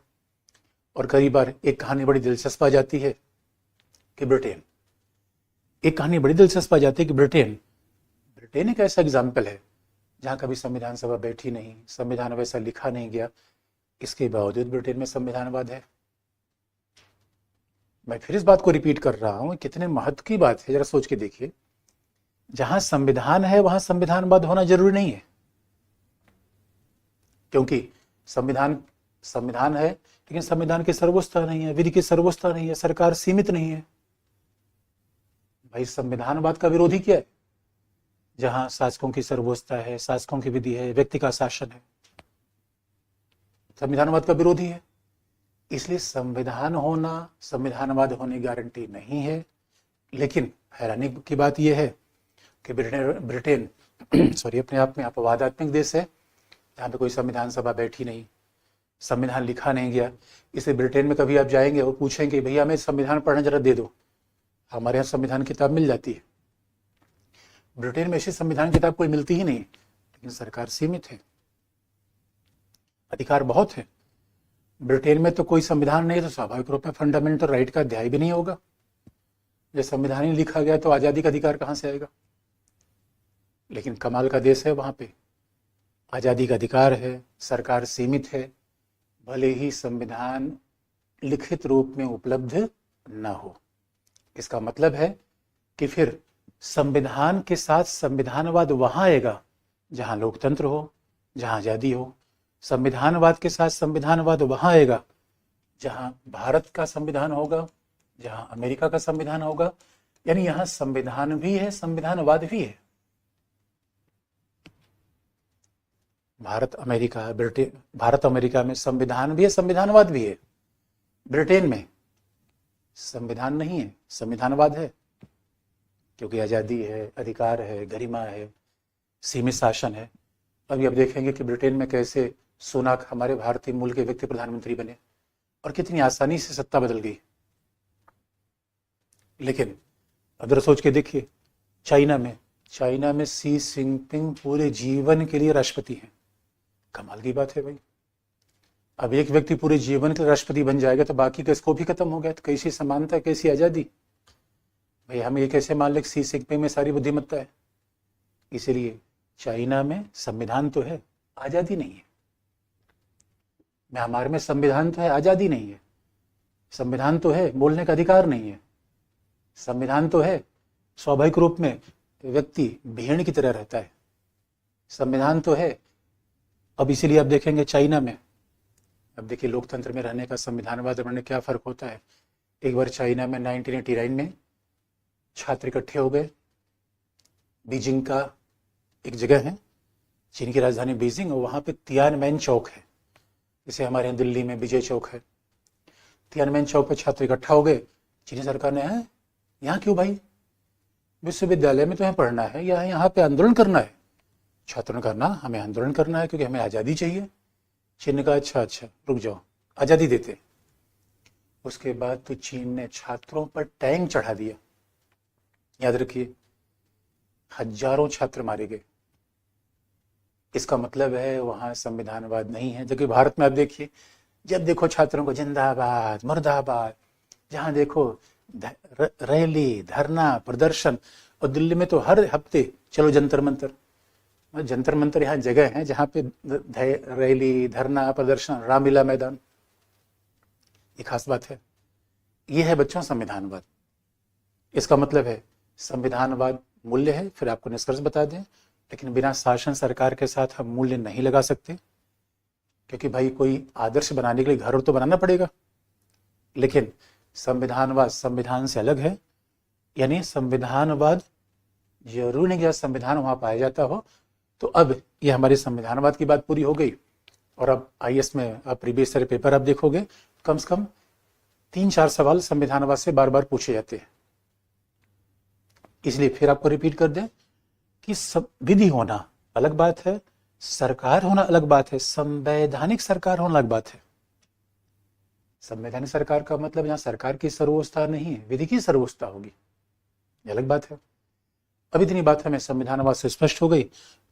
और कई बार एक कहानी बड़ी दिलचस्प आ जाती है कि ब्रिटेन एक ऐसा एग्जाम्पल है जहां कभी संविधान सभा बैठी नहीं, संविधान वैसा लिखा नहीं गया, इसके बावजूद ब्रिटेन में संविधानवाद है। मैं फिर इस बात को रिपीट कर रहा हूं, कितने महत्व की बात है, जरा सोच के देखिए। जहां संविधान है वहां संविधानवाद होना जरूरी नहीं है, क्योंकि संविधान है लेकिन संविधान की सर्वोच्चता नहीं है, विधि की सर्वोच्चता नहीं है, सरकार सीमित नहीं है। भाई संविधानवाद का विरोधी क्या है? जहां शासकों की सर्वोच्चता है, शासकों की विधि है, व्यक्ति का शासन है, संविधानवाद का विरोधी है। इसलिए संविधान होना संविधानवाद होने की गारंटी नहीं है। लेकिन हैरानी की बात यह है कि ब्रिटेन अपने आप में अपवादात्मक देश है, जहाँ पे कोई संविधान सभा बैठी नहीं, संविधान लिखा नहीं गया। इसे ब्रिटेन में कभी आप जाएंगे वो पूछेंगे भैया हमें संविधान पढ़ना जरा दे दो, हमारे यहाँ संविधान किताब मिल जाती है। ब्रिटेन में ऐसी संविधान किताब कोई मिलती ही नहीं, लेकिन सरकार सीमित है, अधिकार बहुत है। ब्रिटेन में तो कोई संविधान नहीं है तो स्वाभाविक रूप में फंडामेंटल राइट का अध्याय भी नहीं होगा। जब संविधान ही लिखा गया तो आज़ादी का अधिकार कहाँ से आएगा। लेकिन कमाल का देश है, वहाँ पे आज़ादी का अधिकार है, सरकार सीमित है, भले ही संविधान लिखित रूप में उपलब्ध ना हो। इसका मतलब है कि फिर संविधान के साथ संविधानवाद वहाँ आएगा जहाँ लोकतंत्र हो, जहाँ आज़ादी हो। संविधानवाद के साथ संविधानवाद वहाँ आएगा जहाँ भारत का संविधान होगा, जहाँ अमेरिका का संविधान होगा। यानी यहाँ संविधान भी है, संविधानवाद भी है। भारत अमेरिका में संविधान भी है, संविधानवाद भी है। ब्रिटेन में संविधान नहीं है, संविधानवाद है, क्योंकि आज़ादी है, अधिकार है, गरिमा है, सीमित शासन है। अभी आप देखेंगे कि ब्रिटेन में कैसे सुनाक हमारे भारतीय मूल के व्यक्ति प्रधानमंत्री बने और कितनी आसानी से सत्ता बदल गई। लेकिन अगर सोच के देखिए, चाइना में शी जिनपिंग पूरे जीवन के लिए राष्ट्रपति हैं। कमाल की बात है भाई। अब एक व्यक्ति पूरे जीवन के लिए राष्ट्रपति बन जाएगा तो बाकी का स्कोप ही खत्म हो गया। तो कैसी समानता, कैसी आज़ादी भाई। हम ये कैसे मान लें शी जिनपिंग में सारी बुद्धिमत्ता है। इसीलिए चाइना में संविधान तो है, आज़ादी नहीं है। म्यांमार में संविधान तो है, आज़ादी नहीं है। संविधान तो है, बोलने का अधिकार नहीं है। संविधान तो है, स्वाभाविक रूप में व्यक्ति भेड़ की तरह रहता है। संविधान तो है। अब इसीलिए आप देखेंगे चाइना में, अब देखिए लोकतंत्र में रहने का संविधानवाद में क्या फ़र्क होता है। एक बार चाइना में 1989 में छात्र इकट्ठे हो गए। बीजिंग का एक जगह है, चीन की राजधानी बीजिंग, और वहाँ पे तियानमेन चौक है, जैसे हमारे यहाँ दिल्ली में विजय चौक है। तियानमेन चौक पे छात्र इकट्ठा हो गए। चीनी सरकार ने, है यहाँ क्यों भाई, विश्वविद्यालय में तुम्हें पढ़ना है या यहाँ पे आंदोलन करना है। छात्रों ने कहा ना, हमें आंदोलन करना है क्योंकि हमें आज़ादी चाहिए। चीन ने कहा अच्छा रुक जाओ, आज़ादी देते। उसके बाद तो चीन ने छात्रों पर टैंक चढ़ा दिया। याद रखिए, हजारों छात्र मारे गए। इसका मतलब है वहाँ संविधानवाद नहीं है। जबकि भारत में आप देखिए, जब देखो छात्रों को जिंदाबाद मुर्दाबाद, जहाँ देखो रैली, धरना, प्रदर्शन। और दिल्ली में तो हर हफ्ते चलो जंतर मंतर। जंतर मंतर यहाँ जगह है जहाँ पे रैली, धरना, प्रदर्शन, रामलीला मैदान। ये खास बात है। ये है बच्चों संविधानवाद। इसका मतलब है संविधानवाद मूल्य है। फिर आपको निष्कर्ष बता दें, लेकिन बिना शासन सरकार के साथ हम मूल्य नहीं लगा सकते, क्योंकि भाई कोई आदर्श बनाने के लिए घर तो बनाना पड़ेगा। लेकिन संविधानवाद संविधान से अलग है। यानी संविधानवाद जरूर नहीं कि संविधान वहाँ पाया जाता हो। तो अब ये हमारी संविधानवाद की बात पूरी हो गई। और अब IAS में आप प्रीवियस ईयर पेपर आप देखोगे, कम से कम 3-4 सवाल संविधानवाद से बार बार पूछे जाते हैं। इसलिए फिर आपको रिपीट कर दें कि विधि होना अलग बात है, सरकार होना अलग बात है, संवैधानिक सरकार होना अलग बात है। संवैधानिक सरकार का मतलब यहाँ सरकार की सर्वोच्चता नहीं है, विधि की सर्वोच्चता होगी, ये अलग बात है। अब इतनी बात हमें संविधानवाद से स्पष्ट हो गई।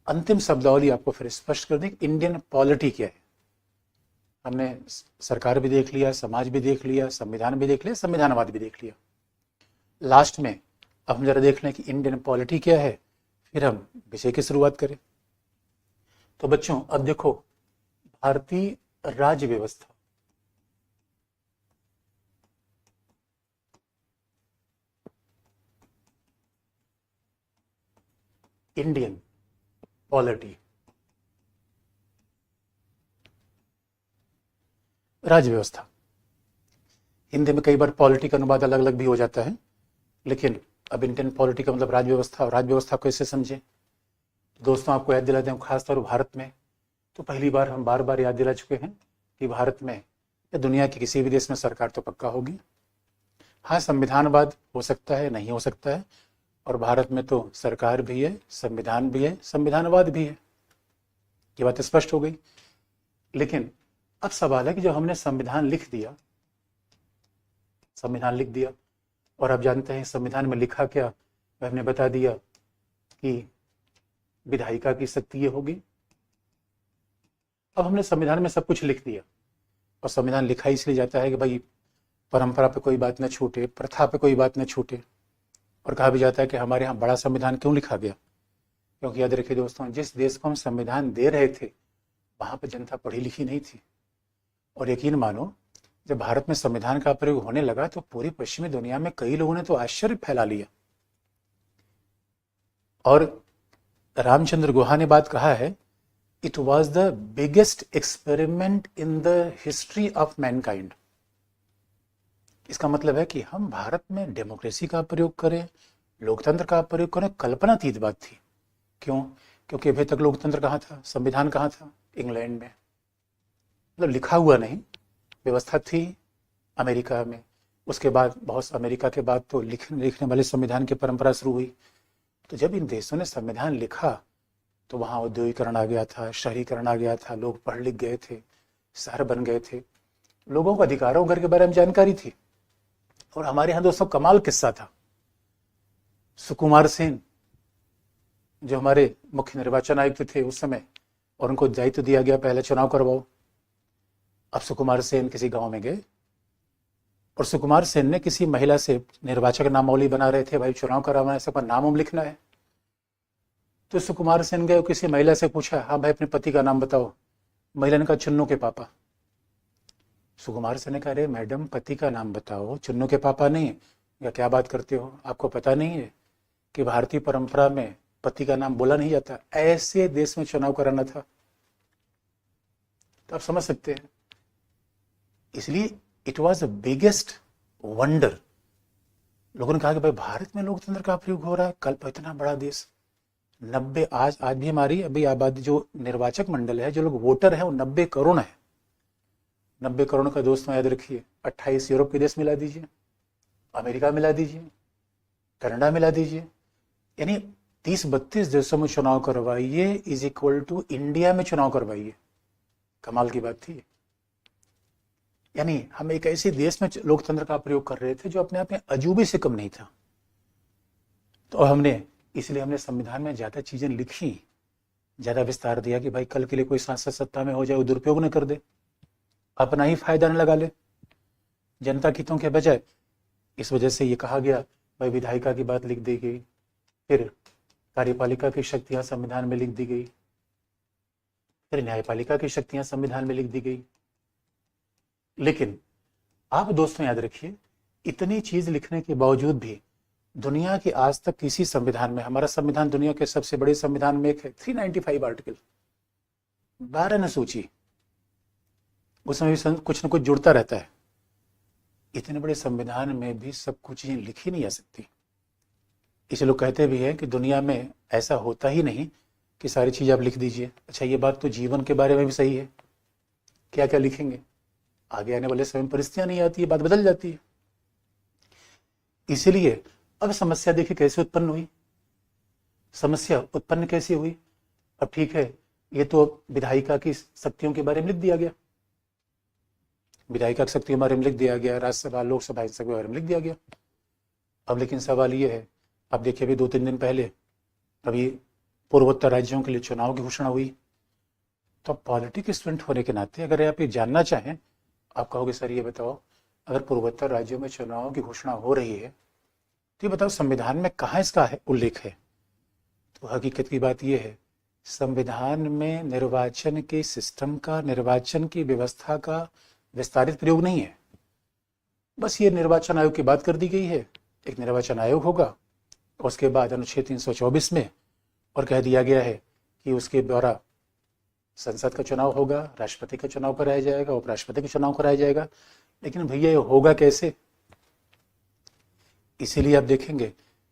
अंतिम शब्दावली आपको फिर स्पष्ट कर दी, इंडियन पॉलिटी क्या है। हमने सरकार भी देख लिया, समाज भी देख लिया, संविधान भी देख लिया, संविधानवाद भी देख लिया। लास्ट में अब हम जरा देख लें कि इंडियन पॉलिटी क्या है, फिर हम विषय की शुरुआत करें। तो बच्चों अब देखो, भारतीय राज्य व्यवस्था, इंडियन पॉलिटी, राज्य व्यवस्था। हिंदी में कई बार पॉलिटी का अनुवाद अलग अलग भी हो जाता है, लेकिन अब इंडियन पॉलिटी का मतलब राज्य व्यवस्था। और राज्य व्यवस्था को कैसे समझें, दोस्तों आपको याद दिलाते हैं, खासतौर भारत में तो पहली बार हम बार बार याद दिला चुके हैं कि भारत में या दुनिया के किसी भी देश में सरकार तो पक्का होगी। हाँ, संविधानवाद हो सकता है, नहीं हो सकता है, और भारत में तो सरकार भी है, संविधान भी है, संविधानवाद भी है। ये बात स्पष्ट हो गई। लेकिन अब सवाल है कि जब हमने संविधान लिख दिया, संविधान लिख दिया, और आप जानते हैं संविधान में लिखा क्या, हमने बता दिया कि विधायिका की शक्ति ये होगी। अब हमने संविधान में सब कुछ लिख दिया, और संविधान लिखा इसलिए जाता है कि भाई परंपरा पे कोई बात न छूटे, प्रथा पे कोई बात न छूटे। और कहा भी जाता है कि हमारे यहाँ बड़ा संविधान क्यों लिखा गया, क्योंकि याद रखिए दोस्तों, जिस देश को हम संविधान दे रहे थे वहां पर जनता पढ़ी लिखी नहीं थी। और यकीन मानो, जब भारत में संविधान का प्रयोग होने लगा तो पूरी पश्चिमी दुनिया में कई लोगों ने तो आश्चर्य फैला लिया। और रामचंद्र गुहा ने बात कहा है, it was the biggest experiment in the history of Mankind. इसका मतलब है कि हम भारत में डेमोक्रेसी का प्रयोग करें, लोकतंत्र का प्रयोग करें, कल्पनातीत बात थी। क्यों? क्योंकि अभी तक लोकतंत्र कहाँ था, संविधान कहाँ था? इंग्लैंड में। मतलब लिखा हुआ नहीं, व्यवस्था थी अमेरिका में। उसके बाद बहुत अमेरिका के बाद तो लिखने वाले संविधान की परंपरा शुरू हुई। तो जब इन देशों ने संविधान लिखा तो वहाँ औद्योगिकरण आ गया था, शहरीकरण आ गया था, लोग पढ़ लिख गए थे, शहर बन गए थे, लोगों को अधिकारों के बारे में जानकारी थी। और हमारे यहाँ दोस्तों कमाल किस्सा था, सुकुमार सेन जो हमारे मुख्य निर्वाचन आयुक्त थे उस समय, और उनको दायित्व दिया गया पहले चुनाव करवाओ। अब सुकुमार सेन किसी गांव में गए और सुकुमार सेन ने किसी महिला से निर्वाचक नामावली बना रहे थे, भाई चुनाव करवाना है, सबका नाम लिखना है। तो सुकुमार सेन गए, किसी महिला से पूछा, हाँ भाई अपने पति का नाम बताओ। महिला ने कहा चुन्नू के पापा। सुकुमार सेन ने कहा, अरे मैडम पति का नाम बताओ, चुन्नू के पापा नहीं? या क्या बात करते हो, आपको पता नहीं है कि भारतीय परंपरा में पति का नाम बोला नहीं जाता? ऐसे देश में चुनाव कराना था। तो आप समझ सकते हैं, इसलिए it was the biggest wonder. लोगों ने कहा कि भाई भारत में लोकतंत्र का प्रयोग हो रहा है, कल इतना बड़ा देश, 90 आज भी हमारी अभी आबादी जो निर्वाचक मंडल है, जो लोग वोटर है वो 90 करोड़ है। 90 करोड़ का दोस्तों याद रखिए, 28 यूरोप के देश मिला दीजिए, अमेरिका मिला दीजिए, कनाडा मिला दीजिए, यानी 30-32 देशों में चुनाव करवाइए इज इक्वल टू इंडिया में चुनाव करवाइए। कमाल की बात थी। यानी हम एक ऐसे देश में लोकतंत्र का प्रयोग कर रहे थे जो अपने आप में अजूबे से कम नहीं था। तो इसलिए हमने संविधान में ज्यादा चीजें लिखी, ज्यादा विस्तार दिया कि भाई कल के लिए कोई सांसद सत्ता में हो जाए, वो दुरुपयोग न कर दे, अपना ही फायदा न लगा ले, जनता के हितों के बजाय। इस वजह से ये कहा गया भाई विधायिका की बात लिख दी गई, फिर कार्यपालिका की शक्तियां संविधान में लिख दी गई, फिर न्यायपालिका की शक्तियां संविधान में लिख दी गई। लेकिन आप दोस्तों याद रखिए, इतनी चीज लिखने के बावजूद भी दुनिया की आज तक किसी संविधान में, हमारा संविधान दुनिया के सबसे बड़े संविधान में एक है, 395 आर्टिकल, 12 अनुसूची, उसमें भी कुछ न कुछ जुड़ता रहता है। इतने बड़े संविधान में भी सब कुछ चीजें लिखी नहीं जा सकती। इसे लोग कहते भी हैं कि दुनिया में ऐसा होता ही नहीं कि सारी चीज आप लिख दीजिए। अच्छा, ये बात तो जीवन के बारे में भी सही है, क्या क्या लिखेंगे, आगे आने वाले समय में परिस्थितियां नहीं आती है, बात बदल जाती है। इसीलिए अब समस्या देखिए कैसे उत्पन्न हुई। समस्या उत्पन्न कैसे हुई? अब ठीक है, ये तो विधायिका की शक्तियों के बारे में लिख दिया गया, विधायिका की शक्तियों के बारे में लिख दिया गया, राज्यसभा लोकसभा इन सब के बारे में लिख दिया गया। अब लेकिन सवाल ये है, अब देखिए अभी 2-3 दिन पहले अभी पूर्वोत्तर राज्यों के लिए चुनाव की घोषणा हुई। तो पॉलिटिकल स्टूडेंट होने के नाते अगर आप ये जानना चाहें, आप कहोगे सर ये बताओ, अगर पूर्वोत्तर राज्यों में चुनाव की घोषणा हो रही है तो ये बताओ संविधान में कहाँ इसका उल्लेख है? तो हकीकत की बात यह है, संविधान में निर्वाचन के सिस्टम का, निर्वाचन की व्यवस्था का विस्तारित प्रयोग नहीं है। बस ये निर्वाचन आयोग की बात कर दी गई है, एक निर्वाचन आयोग होगा, उसके बाद अनुच्छेद 324 में और कह दिया गया है कि उसके द्वारा संसद का चुनाव होगा, राष्ट्रपति का चुनाव कराया जाएगा, उपराष्ट्रपति का चुनाव कराया जाएगा। लेकिन भैया ये होगा कैसे? इसीलिए आप देखेंगे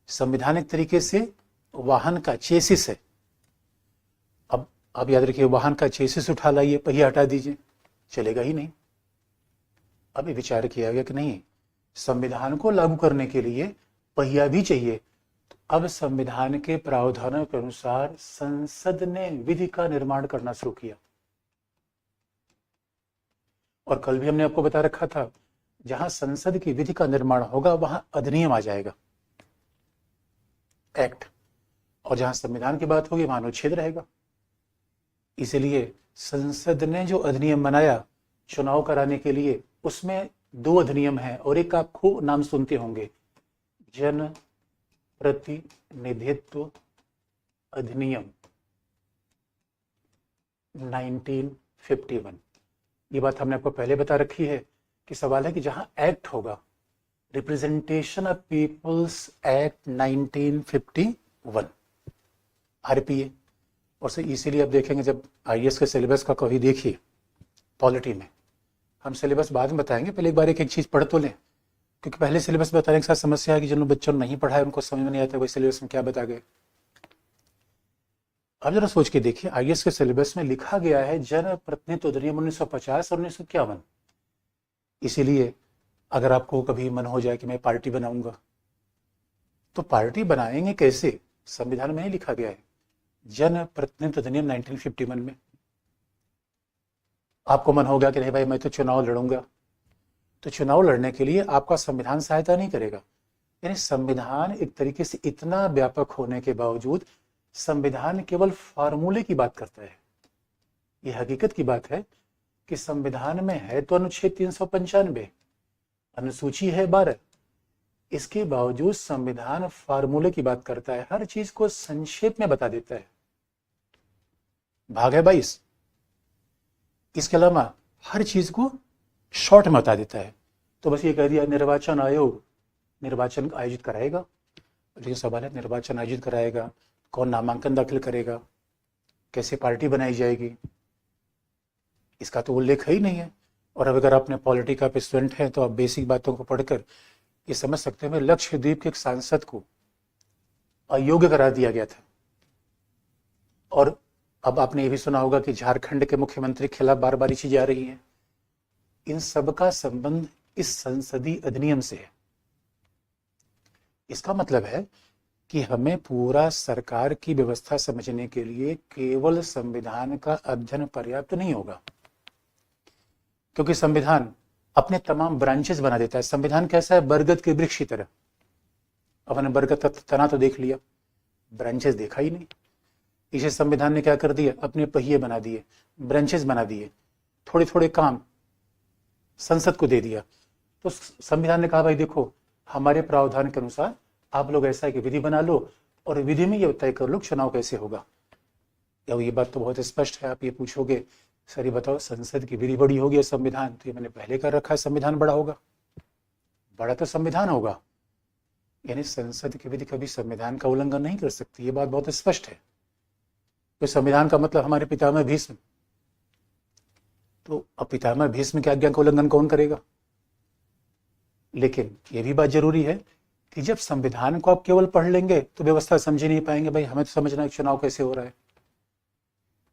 संवैधानिक तरीके से वाहन का चेसिस है। अब याद रखिए, वाहन का चेसिस उठा लाइए, पहिया हटा दीजिए, चलेगा ही नहीं। अभी विचार किया गया कि नहीं, संविधान को लागू करने के लिए पहिया भी चाहिए। तो अब संविधान के प्रावधानों के अनुसार संसद ने विधि का निर्माण करना शुरू किया। और कल भी हमने आपको बता रखा था, जहां संसद की विधि का निर्माण होगा वहां अधिनियम आ जाएगा, एक्ट, और जहां संविधान की बात होगी वहां अनुच्छेद रहेगा। इसलिए संसद ने जो अधिनियम बनाया चुनाव कराने के लिए, उसमें 2 अधिनियम हैं, और एक आपको नाम सुनते होंगे, जन प्रतिनिधित्व अधिनियम 1951। ये बात हमने आपको पहले बता रखी है कि सवाल है कि जहां एक्ट होगा, representation of peoples act 1951, RPA. और से इसीलिए आप देखेंगे जब आईएएस के सिलेबस का कभी देखिए, पॉलिटी में हम सिलेबस बाद में बताएंगे, पहले एक बार एक चीज पढ़ तो लें, क्योंकि पहले सिलेबस बताने के साथ समस्या है कि जिन बच्चों ने नहीं पढ़ा है उनको समझ में नहीं आता वही सिलेबस में क्या बता गए। अब जरा सोच के देखिए, आईएएस के सिलेबस में लिखा गया है जन प्रतिनिधित्व अधिनियम 1950 और 1951। इसीलिए अगर आपको कभी मन हो जाए कि मैं पार्टी बनाऊंगा, तो पार्टी बनाएंगे कैसे? संविधान में ही लिखा गया है, जन प्रतिनिधित्व अधिनियम 1951 में। आपको मन होगा कि नहीं भाई मैं तो चुनाव लड़ूंगा, तो चुनाव लड़ने के लिए आपका संविधान सहायता नहीं करेगा। यानी संविधान एक तरीके से इतना व्यापक होने के बावजूद संविधान केवल फार्मूले की बात करता है। ये हकीकत की बात है कि संविधान में है तो अनुच्छेद 395, अनुसूची है 12, इसके बावजूद संविधान फार्मूले की बात करता है, हर चीज को संक्षेप में बता देता है। भाग है 22, इसके अलावा हर चीज को शॉर्ट में बता देता है। तो बस ये कह दिया निर्वाचन आयोग निर्वाचन आयोजित कराएगा, लेकिन सवाल है निर्वाचन आयोजित कराएगा, कौन नामांकन दाखिल करेगा, कैसे पार्टी बनाई जाएगी, इसका तो उल्लेख ही नहीं है। और अब अगर आपने पॉलिटी का स्टूडेंट हैं तो आप बेसिक बातों को पढ़कर ये समझ सकते हैं, लक्षद्वीप के एक सांसद को अयोग्य करार दिया गया था। और अब आपने ये भी सुना होगा कि झारखंड के मुख्यमंत्री के खिलाफ बार बार ये चीजें आ रही हैं। इन सब का संबंध इस संसदीय अधिनियम से है। इसका मतलब है कि हमें पूरा सरकार की व्यवस्था समझने के लिए केवल संविधान का अध्ययन पर्याप्त नहीं होगा, क्योंकि संविधान अपने तमाम ब्रांचेस बना देता है। संविधान कैसा है? बरगद के वृक्ष की तरह। अब हमने बरगद का तना तो देख लिया, ब्रांचेस देखा ही नहीं। इसे संविधान ने क्या कर दिया? अपने पहिए बना दिए, ब्रांचेस बना दिए, थोड़े थोड़े काम संसद को दे दिया। तो संविधान ने कहा भाई देखो, हमारे प्रावधान के अनुसार आप लोग ऐसा है कि विधि बना लो, और विधि में ये तय कर लो चुनाव कैसे होगा। या ये बात तो बहुत स्पष्ट है। आप ये पूछोगे सर ये बताओ संसद की विधि बड़ी होगी या संविधान? तो ये मैंने पहले कर रखा है, संविधान बड़ा होगा। बड़ा तो संविधान होगा, यानी संसद की विधि कभी संविधान का उल्लंघन नहीं कर सकती। ये बात बहुत स्पष्ट है। तो संविधान का मतलब हमारे पितामह भीष्म, तो अब पितामह भीष्म की आज्ञा का उल्लंघन कौन करेगा? लेकिन यह भी बात जरूरी है कि जब संविधान को आप केवल पढ़ लेंगे तो व्यवस्था समझ ही नहीं पाएंगे। भाई हमें तो समझना है चुनाव कैसे हो रहा है।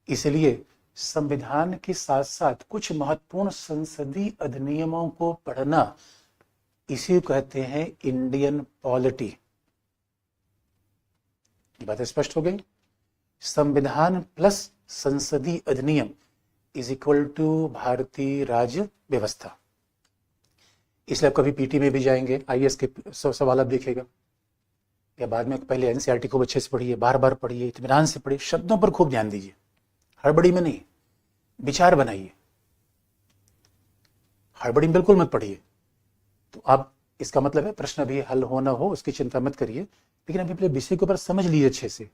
इसलिए संविधान के साथ साथ कुछ महत्वपूर्ण संसदीय अधिनियमों को पढ़ना, इसी कहते हैं इंडियन पॉलिटी। बात स्पष्ट हो गई। संविधान प्लस संसदीय अधिनियम इज इक्वल टू भारतीय राज्य व्यवस्था। इसलिए आप कभी पीटी में भी जाएंगे, आईएएस के सवाल आप देखेगा, या बाद में पहले एनसीईआरटी को अच्छे से पढ़िए, बार बार पढ़िए, इत्मीनान से पढ़िए, शब्दों पर खूब ध्यान दीजिए, हड़बड़ी में नहीं, विचार बनाइए, हड़बड़ी में बिल्कुल मत पढ़िए। तो आप, इसका मतलब है प्रश्न भी हल हो ना हो उसकी चिंता मत करिए, लेकिन अभी अपने विषय के ऊपर समझ लीजिए अच्छे से।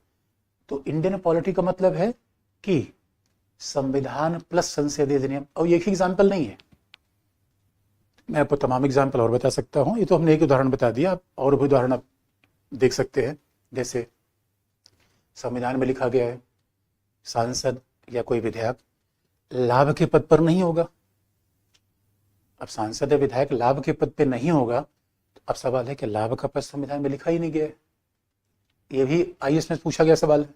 तो इंडियन पॉलिटी का मतलब है कि संविधान प्लस संसदीय अधिनियम। और एक ही एग्जाम्पल नहीं है, मैं आपको तमाम एग्जाम्पल और बता सकता हूं। ये तो हमने एक उदाहरण बता दिया, आप और भी उदाहरण आप देख सकते हैं। जैसे संविधान में लिखा गया है सांसद या कोई विधायक लाभ के पद पर नहीं होगा। अब सांसद या विधायक लाभ के पद पे नहीं होगा, तो अब सवाल है कि लाभ का पद संविधान में लिखा ही नहीं गया है। ये भी आईएएस में पूछा गया सवाल है।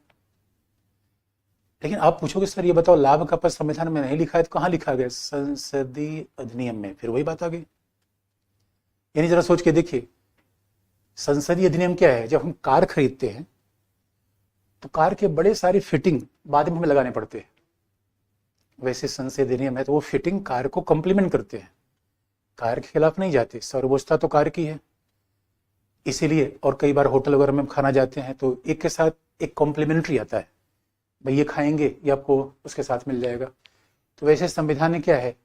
लेकिन आप पूछोगे सर ये बताओ लाभ का पद संविधान में नहीं लिखा है, तो कहां लिखा गया? संसदीय अधिनियम में। फिर वही बात आ गई। यानी जरा सोच के देखिए, संसदीय अधिनियम क्या है? जब हम कार खरीदते हैं तो कार के बड़े सारी फिटिंग बाद में हमें लगाने पड़ते हैं। वैसे संसदीय नियम है तो वो फिटिंग कार्य को कॉम्प्लीमेंट करते हैं, कार्य के खिलाफ नहीं जाते। सर्वोच्चता तो कार्य की है, इसीलिए। और कई बार होटल वगैरह में खाना जाते हैं तो एक के साथ एक कॉम्प्लीमेंट्री आता है, भाई ये खाएंगे ये आपको उसके साथ मिल जाएगा। तो वैसे संविधान में क्या है,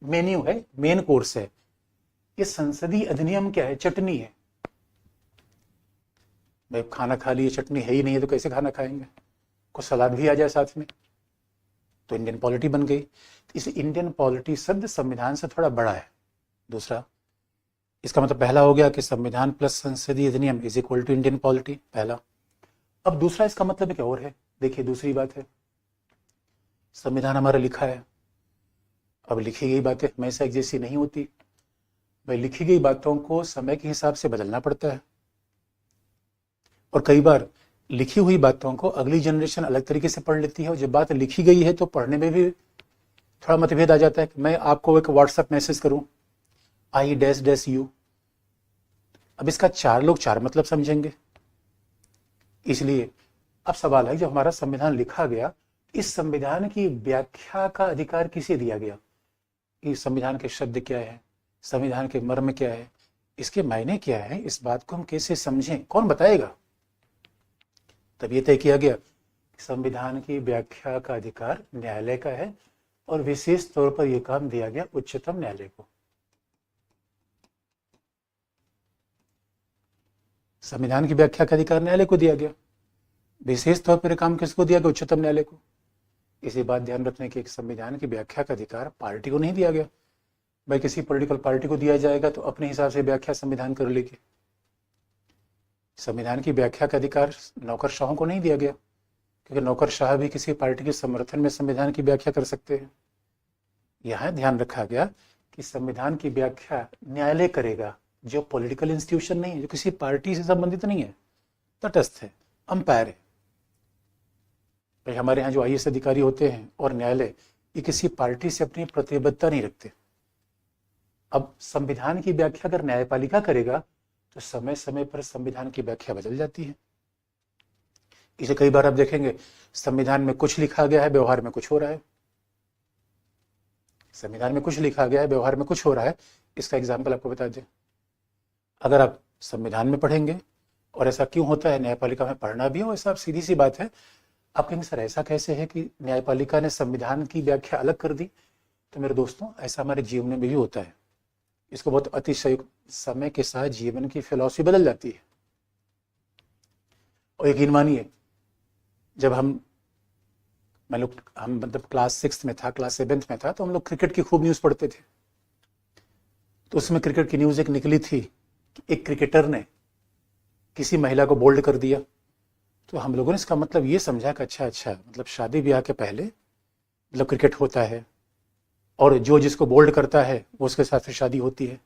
मेन्यू है, मेन कोर्स है। ये संसदीय अधिनियम क्या है, चटनी है। भाई खाना खा लिए, चटनी है ही नहीं है तो कैसे खाना खाएंगे, कुछ सलाद भी आ जाए साथ में, तो इंडियन पॉलिटी बन गई। इस इंडियन पॉलिटी शब्द संविधान से थोड़ा बड़ा है। दूसरा, इसका मतलब पहला हो गया कि संविधान प्लस संसदीय अधिनियम is equal to Indian polity, पहला। अब दूसरा इसका मतलब क्या और है, देखिए दूसरी बात है, संविधान हमारा लिखा है। अब लिखी गई बातें हमेशा एक जैसी नहीं होती, भाई लिखी गई बातों को समय के हिसाब से बदलना पड़ता है। और कई बार लिखी हुई बातों को अगली जनरेशन अलग तरीके से पढ़ लेती है, और जब बात लिखी गई है तो पढ़ने में भी थोड़ा मतभेद आ जाता है। मैं आपको एक व्हाट्सएप मैसेज करूं, आई डैश डैश यू, अब इसका चार लोग चार मतलब समझेंगे। इसलिए अब सवाल है, जब हमारा संविधान लिखा गया, इस संविधान की व्याख्या का अधिकार किसे दिया गया, कि संविधान के शब्द क्या है, संविधान के मर्म क्या है, इसके मायने क्या है, इस बात को हम कैसे समझें, कौन बताएगा। तब ये तय किया गया कि संविधान की व्याख्या का अधिकार न्यायालय का है, और विशेष तौर पर यह काम दिया गया उच्चतम न्यायालय को। संविधान की व्याख्या का अधिकार न्यायालय को दिया गया, विशेष तौर पर काम किसको दिया गया, उच्चतम न्यायालय को। इसी बात ध्यान रखने की, संविधान की व्याख्या का अधिकार पार्टी को नहीं दिया गया, भाई किसी पॉलिटिकल पार्टी को दिया जाएगा तो अपने हिसाब से व्याख्या संविधान कर लेगी। संविधान की व्याख्या का अधिकार नौकरशाहों को नहीं दिया गया, क्योंकि नौकरशाह भी किसी पार्टी के समर्थन में संविधान की व्याख्या कर सकते हैं। यह ध्यान रखा गया कि संविधान की व्याख्या न्यायालय करेगा, जो पॉलिटिकल इंस्टीट्यूशन नहीं है, जो किसी पार्टी से संबंधित नहीं है, तटस्थ है, अंपायर है। भाई हमारे यहाँ जो आईएएस अधिकारी होते हैं और न्यायालय, ये किसी पार्टी से अपनी प्रतिबद्धता नहीं रखते। अब संविधान की व्याख्या अगर न्यायपालिका करेगा तो समय समय पर संविधान की व्याख्या बदल जाती है। इसे कई बार आप देखेंगे, संविधान में कुछ लिखा गया है, व्यवहार में कुछ हो रहा है। संविधान में कुछ लिखा गया है, व्यवहार में कुछ हो रहा है। इसका एग्जाम्पल आपको बता दें, अगर आप संविधान में पढ़ेंगे, और ऐसा क्यों होता है, न्यायपालिका में पढ़ना भी हो, ऐसा सीधी सी बात है। आप कहेंगे सर ऐसा कैसे है कि न्यायपालिका ने संविधान की व्याख्या अलग कर दी। तो मेरे दोस्तों, ऐसा हमारे जीवन में भी होता है। इसको बहुत अतिशय, समय के साथ जीवन की फिलॉसफी बदल जाती है। और यकीन मानिए, जब हम मतलब क्लास 6 में था, क्लास 7 में था, तो हम लोग क्रिकेट की खूब न्यूज़ पढ़ते थे। तो उसमें क्रिकेट की न्यूज़ एक निकली थी कि एक क्रिकेटर ने किसी महिला को बोल्ड कर दिया। तो हम लोगों ने इसका मतलब ये समझा कि अच्छा मतलब शादी ब्याह के पहले मतलब क्रिकेट होता है, और जो जिसको बोल्ड करता है वो उसके साथ फिर शादी होती है।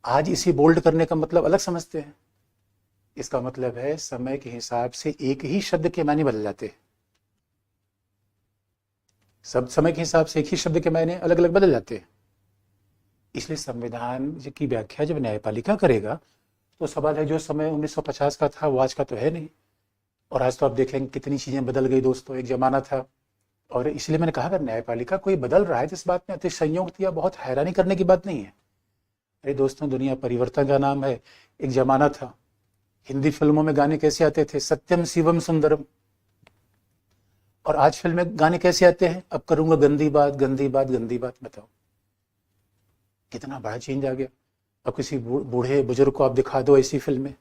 आज इसी बोल्ड करने का मतलब अलग समझते हैं। इसका मतलब है समय के हिसाब से एक ही शब्द के मायने बदल जाते हैं। सब समय के हिसाब से एक ही शब्द के मायने अलग अलग बदल जाते हैं। इसलिए संविधान की व्याख्या जब न्यायपालिका करेगा तो सवाल है, जो समय 1950 का था वो आज का तो है नहीं। और आज तो आप देख लेंगे कितनी चीजें बदल गई दोस्तों, एक जमाना था। और इसलिए मैंने कहा, अगर न्यायपालिका कोई बदल रहा है तो इस बात में अति संयोग या बहुत हैरानी करने की बात नहीं है। अरे दोस्तों, दुनिया परिवर्तन का नाम है। एक जमाना था, हिंदी फिल्मों में गाने कैसे आते थे, सत्यम शिवम सुंदरम, और आज फिल्म में गाने कैसे आते हैं, अब करूंगा गंदी बात गंदी बात गंदी बात। बताओ कितना बड़ा चेंज आ गया। अब किसी बूढ़े बुजुर्ग को आप दिखा दो ऐसी फिल्में।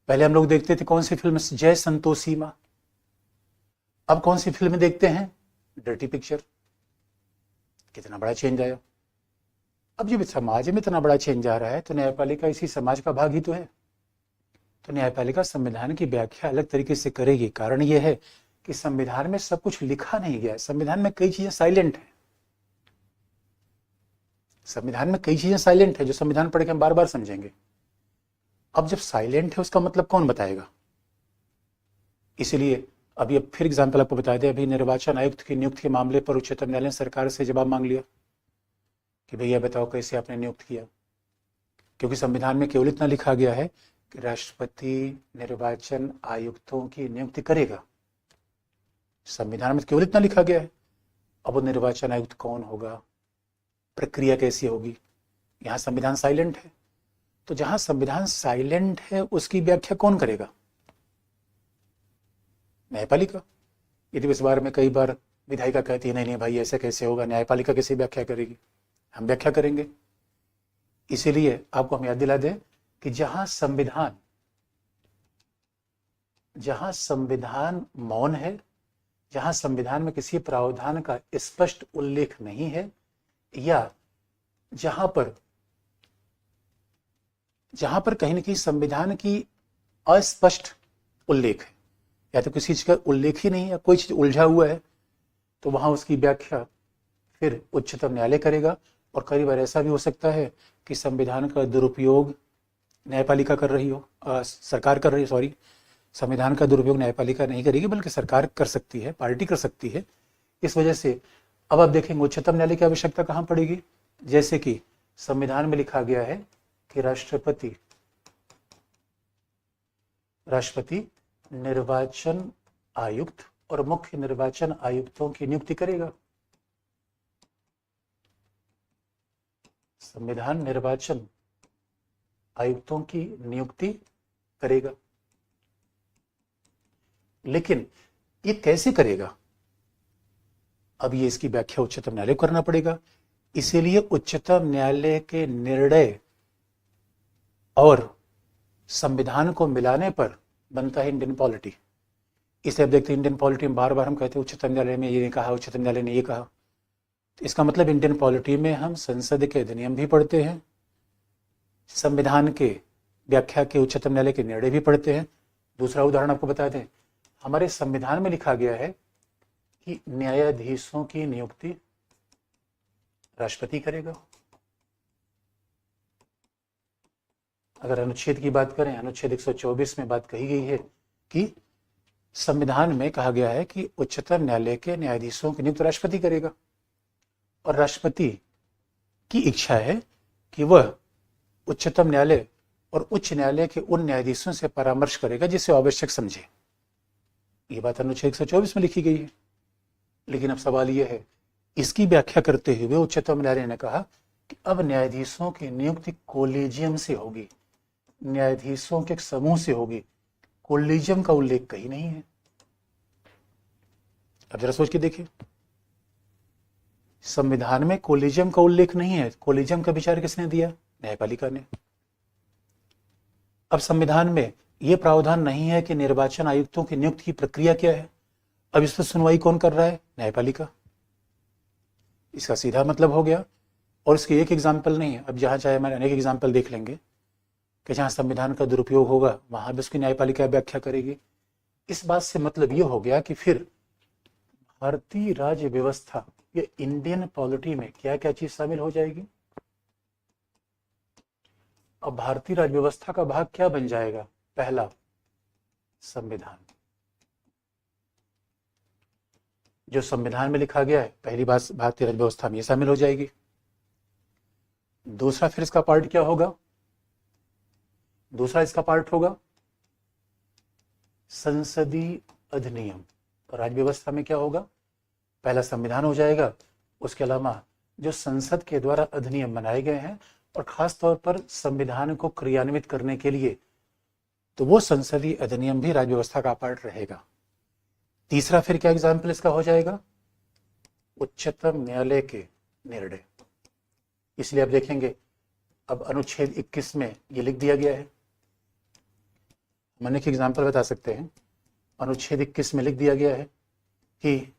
पहले हम लोग देखते थे कौन सी फिल्म, जय संतोषी माँ। अब कौन सी फिल्म देखते हैं, डर्टी पिक्चर। कितना बड़ा चेंज आया। अब जब समाज में इतना बड़ा चेंज आ रहा है तो न्यायपालिका इसी समाज का भाग ही तो है। तो न्यायपालिका संविधान की व्याख्या अलग तरीके से करेगी। कारण यह है कि संविधान में सब कुछ लिखा नहीं गया है। संविधान में कई चीजें साइलेंट है। संविधान में कई चीजें साइलेंट है जो संविधान पढ़ के हम बार बार समझेंगे। अब जब साइलेंट है उसका मतलब कौन बताएगा। इसलिए अभी अब फिर एग्जाम्पल आपको बता दें, अभी निर्वाचन आयुक्त की नियुक्ति के मामले पर उच्चतम न्यायालय ने सरकार से जवाब मांग लिया कि भैया बताओ कैसे आपने नियुक्त किया। क्योंकि संविधान में केवल इतना लिखा गया है कि राष्ट्रपति निर्वाचन आयुक्तों की नियुक्ति करेगा। संविधान में केवल इतना लिखा गया है। अब वो निर्वाचन आयुक्त कौन होगा, प्रक्रिया कैसी होगी। यहाँ संविधान साइलेंट है, तो जहां संविधान साइलेंट है उसकी व्याख्या कौन करेगा, न्यायपालिका। यदि इस बारे में कई बार विधायिका कहती है नहीं नहीं भाई ऐसे कैसे होगा, न्यायपालिका कैसे व्याख्या करेगी, हम व्याख्या करेंगे। इसीलिए आपको हम याद दिला दें कि जहां संविधान मौन है, जहां संविधान में किसी प्रावधान का स्पष्ट उल्लेख नहीं है, या जहां पर कहीं न कहीं संविधान की अस्पष्ट उल्लेख है, या तो किसी चीज का उल्लेख ही नहीं है, कोई चीज उलझा हुआ है, तो वहां उसकी व्याख्या फिर उच्चतम न्यायालय करेगा। और कई बार ऐसा भी हो सकता है कि संविधान का दुरुपयोग न्यायपालिका कर रही हो, सरकार कर रही है, सॉरी, संविधान का दुरुपयोग न्यायपालिका नहीं करेगी बल्कि सरकार कर सकती है, पार्टी कर सकती है। इस वजह से अब आप देखेंगे उच्चतम न्यायालय की आवश्यकता कहां पड़ेगी। जैसे कि संविधान में लिखा गया है कि राष्ट्रपति निर्वाचन आयुक्त और मुख्य निर्वाचन आयुक्तों की नियुक्ति करेगा। संविधान निर्वाचन आयुक्तों की नियुक्ति करेगा, लेकिन ये कैसे करेगा, अब ये इसकी व्याख्या उच्चतम न्यायालय को करना पड़ेगा। इसीलिए उच्चतम न्यायालय के निर्णय और संविधान को मिलाने पर बनता है इंडियन पॉलिटी। इसे अब देखते हैं इंडियन पॉलिटी में बार बार हम कहते हैं उच्चतम न्यायालय ने ये कहा, उच्चतम न्यायालय ने ये कहा। तो इसका मतलब इंडियन पॉलिटी में हम संसद के अधिनियम भी पढ़ते हैं, संविधान के व्याख्या के उच्चतम न्यायालय के निर्णय भी पढ़ते हैं। दूसरा उदाहरण आपको बता दें, हमारे संविधान में लिखा गया है कि न्यायाधीशों की नियुक्ति राष्ट्रपति करेगा। अगर अनुच्छेद की बात करें, अनुच्छेद 124 में बात कही गई है कि संविधान में कहा गया है कि उच्चतम न्यायालय के न्यायाधीशों की नियुक्ति राष्ट्रपति करेगा, और राष्ट्रपति की इच्छा है कि वह उच्चतम न्यायालय और उच्च न्यायालय के उन न्यायाधीशों से परामर्श करेगा जिसे आवश्यक समझे। ये बात अनुच्छेद 124 में लिखी गई है। लेकिन अब सवाल यह है, इसकी व्याख्या करते हुए उच्चतम न्यायालय ने कहा कि अब न्यायाधीशों की नियुक्ति कोलेजियम से होगी, न्यायाधीशों के एक समूह से होगी। कोलेजियम का उल्लेख कहीं नहीं है। अब जरा सोच के देखिए, संविधान में कोलेजियम का उल्लेख नहीं है। कोलेजियम का विचार किसने दिया, न्यायपालिका ने। अब संविधान में यह प्रावधान नहीं है कि निर्वाचन आयुक्तों की नियुक्ति की प्रक्रिया क्या है। अब इस पर सुनवाई कौन कर रहा है, न्यायपालिका। इसका सीधा मतलब हो गया, और इसके एक एग्जाम्पल नहीं है। अब जहां चाहे हमारे अनेक एग्जाम्पल देख लेंगे कि जहां संविधान का दुरुपयोग होगा वहां भी उसकी न्यायपालिका व्याख्या करेगी। इस बात से मतलब यह हो गया कि फिर भारतीय राज्य व्यवस्था या इंडियन पॉलिटी में क्या क्या चीज शामिल हो जाएगी। अब भारतीय राज्य व्यवस्था का भाग क्या बन जाएगा, पहला संविधान। जो संविधान में लिखा गया है, पहली बात भारतीय राज्य व्यवस्था में शामिल हो जाएगी। दूसरा फिर इसका पार्ट क्या होगा, दूसरा इसका पार्ट होगा संसदीय अधिनियम। तो राज्य व्यवस्था में क्या होगा, पहला संविधान हो जाएगा, उसके अलावा जो संसद के द्वारा अधिनियम बनाए गए हैं और खास तौर पर संविधान को क्रियान्वित करने के लिए, तो वो संसदीय अधिनियम भी राज्य व्यवस्था का पार्ट रहेगा। तीसरा फिर क्या एग्जाम्पल इसका हो जाएगा, उच्चतम न्यायालय के निर्णय। इसलिए आप देखेंगे अब अनुच्छेद 21 में ये लिख दिया गया है। मैंने एक एग्जाम्पल बता सकते हैं। अनुच्छेद 21 में लिख दिया गया है कि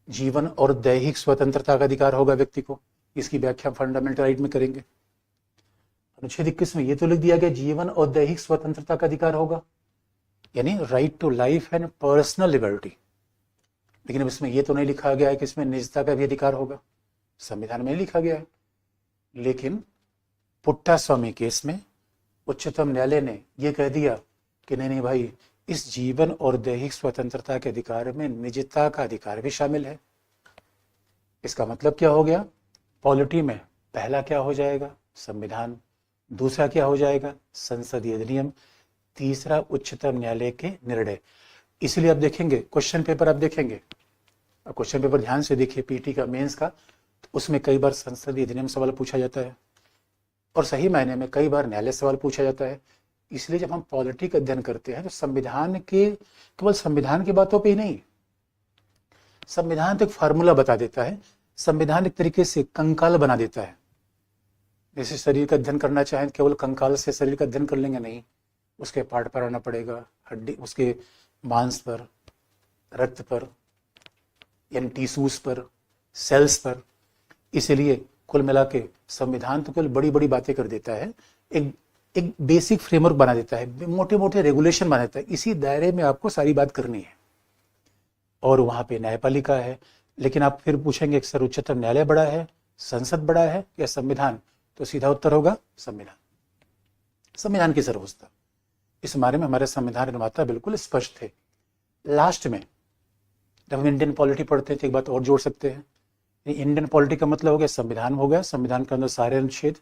जीवन और दैहिक स्वतंत्रता का अधिकार होगा व्यक्ति को। इसकी व्याख्या फंडामेंटल राइट में करेंगे। अनुच्छेद 21 में ये तो लिख दिया गया जीवन और दैहिक स्वतंत्रता का अधिकार होगा, यानी right to life and personal liberty. लेकिन अब इसमें ये तो नहीं लिखा गया है कि इसमें निजता का भी अधिकार होगा, संविधान में लिखा गया है। लेकिन पुट्टा स्वामी केस में उच्चतम न्यायालय ने यह कह दिया कि नहीं नहीं भाई, इस जीवन और दैहिक स्वतंत्रता के अधिकार में निजता का अधिकार भी शामिल है। इसका मतलब क्या हो गया, पॉलिटी में पहला क्या हो जाएगा, संविधान। दूसरा क्या हो जाएगा, संसदीय अधिनियम। तीसरा उच्चतम न्यायालय के निर्णय। इसलिए आप देखेंगे क्वेश्चन पेपर, आप देखेंगे अब क्वेश्चन पेपर ध्यान से देखिए पीटी का, मेंस का, तो उसमें कई बार संसदीय अधिनियम सवाल पूछा जाता है और सही मायने में कई बार न्यायालय सवाल पूछा जाता है। इसलिए जब हम पॉलिटी का अध्ययन करते हैं तो संविधान के, केवल संविधान की बातों पे ही नहीं, संविधान तो एक फार्मूला बता देता है, संविधान एक तरीके से कंकाल बना देता है। जैसे शरीर का अध्ययन करना चाहें केवल कंकाल से शरीर का अध्ययन कर लेंगे नहीं, उसके पार्ट पर आना पड़ेगा, हड्डी, उसके मांस पर, रक्त पर, यानी टिश्यूज पर, सेल्स पर। इसलिए कुल मिला के संविधान तो केवल बड़ी बड़ी बातें कर देता है, एक बेसिक फ्रेमवर्क बना देता है, मोटे मोटे रेगुलेशन बना देता है। इसी दायरे में आपको सारी बात करनी है और वहां पे न्यायपालिका है। लेकिन आप फिर पूछेंगे सर उच्चतम न्यायालय बड़ा है, संसद बड़ा है या संविधान, तो सीधा उत्तर होगा संविधान, संविधान की सर्वोच्चता। इस बारे में हमारे संविधान निर्माता बिल्कुल स्पष्ट थे। लास्ट में जब हम इंडियन पॉलिटी पढ़ते हैं तो एक बात और जोड़ सकते हैं, इंडियन पॉलिटी का मतलब हो गया संविधान, हो गया संविधान के अंदर सारे अनुच्छेद।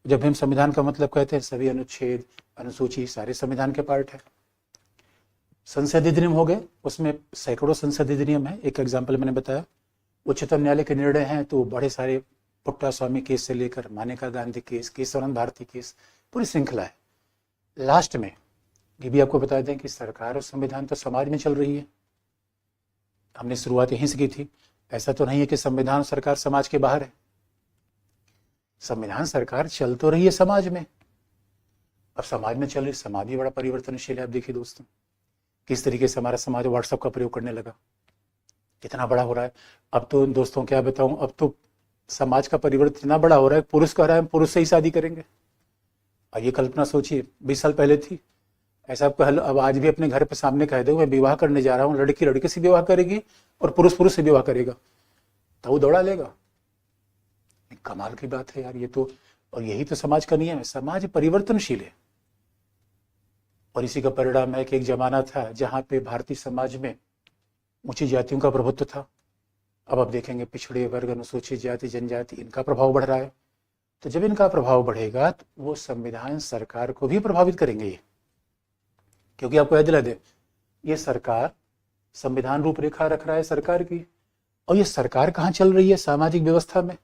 जब हम संविधान का मतलब कहते हैं सभी अनुच्छेद, अनुसूची सारे संविधान के पार्ट है। संसदीय अधिनियम हो गए, उसमें सैकड़ों संसदीय अधिनियम है। एक एग्जाम्पल मैंने बताया, उच्चतम न्यायालय के निर्णय हैं तो बड़े सारे, पुट्टा स्वामी केस से लेकर मानेका गांधी केस, केशवानंद भारती केस, पूरी श्रृंखला है। लास्ट में ये भी आपको बता दें कि सरकार और संविधान तो समाज में चल रही है। हमने शुरुआत यहीं से की थी। ऐसा तो नहीं है कि संविधान सरकार समाज के बाहर है, संविधान सरकार चल तो रही है समाज में। अब समाज में चल रही, समाज भी बड़ा परिवर्तनशील है। आप देखिए दोस्तों किस तरीके से हमारा समाज व्हाट्सएप का प्रयोग करने लगा, कितना बड़ा हो रहा है। अब तो दोस्तों क्या बताऊं, अब तो समाज का परिवर्तन इतना बड़ा हो रहा है, पुरुष कह रहा है हम पुरुष से ही शादी करेंगे। और ये कल्पना सोचिए 20 साल पहले थी ऐसा। आपको अब आज भी अपने घर पे सामने कह दो मैं विवाह करने जा रहा हूँ, लड़की लड़के से विवाह करेगी और पुरुष पुरुष से विवाह करेगा, तो वो दौड़ा लेगा। कमाल की बात है यार ये तो। और यही तो समाज का नियम है, समाज परिवर्तनशील है। और इसी का परिणाम है कि एक जमाना था जहां पे भारतीय समाज में ऊंची जातियों का प्रभुत्व था। अब आप देखेंगे पिछड़े वर्ग, अनुसूचित जाति, जनजाति, इनका प्रभाव बढ़ रहा है। तो जब इनका प्रभाव बढ़ेगा तो वो संविधान सरकार को भी प्रभावित करेंगे ये, क्योंकि आपको याद दिला दे ये सरकार संविधान रूपरेखा रख रहा है सरकार की। और ये सरकार कहाँ चल रही है, सामाजिक व्यवस्था में।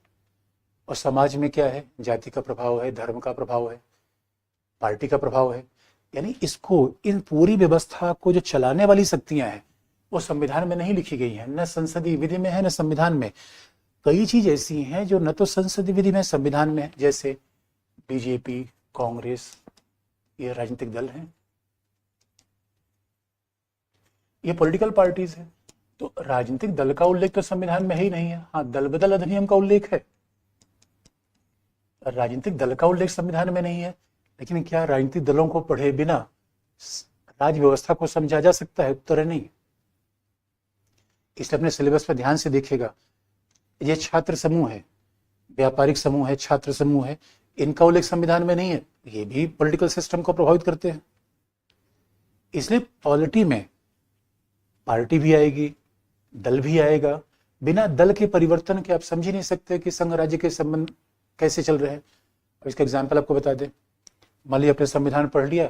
और समाज में क्या है, जाति का प्रभाव है, धर्म का प्रभाव है, पार्टी का प्रभाव है। यानी इसको, इन पूरी व्यवस्था को जो चलाने वाली शक्तियां हैं वो संविधान में नहीं लिखी गई हैं, न संसदीय विधि में है न संविधान में। कई चीज ऐसी हैं जो न तो संसदीय विधि में संविधान में, जैसे बीजेपी, कांग्रेस, ये राजनीतिक दल हैं, ये पॉलिटिकल पार्टीज हैं। तो राजनीतिक दल का उल्लेख तो संविधान में ही नहीं है। हाँ, दल बदल अधिनियम का उल्लेख है, राजनीतिक दल का उल्लेख संविधान में नहीं है। लेकिन क्या राजनीतिक दलों को पढ़े बिना राज्य व्यवस्था को समझा जा सकता है? उत्तर नहीं। इसलिए अपने सिलेबस पर ध्यान से देखिएगा, ये छात्र समूह है, व्यापारिक समूह है, छात्र समूह है, इनका उल्लेख संविधान में नहीं है। ये भी पॉलिटिकल सिस्टम को प्रभावित करते हैं। इसलिए पॉलिटी में पार्टी भी आएगी, दल भी आएगा। बिना दल के परिवर्तन के आप समझ ही नहीं सकते कि संघ राज्य के संबंध कैसे चल रहे हैं। अब इसका एग्जाम्पल आपको बता दें, मान लीजिए अपने संविधान पढ़ लिया,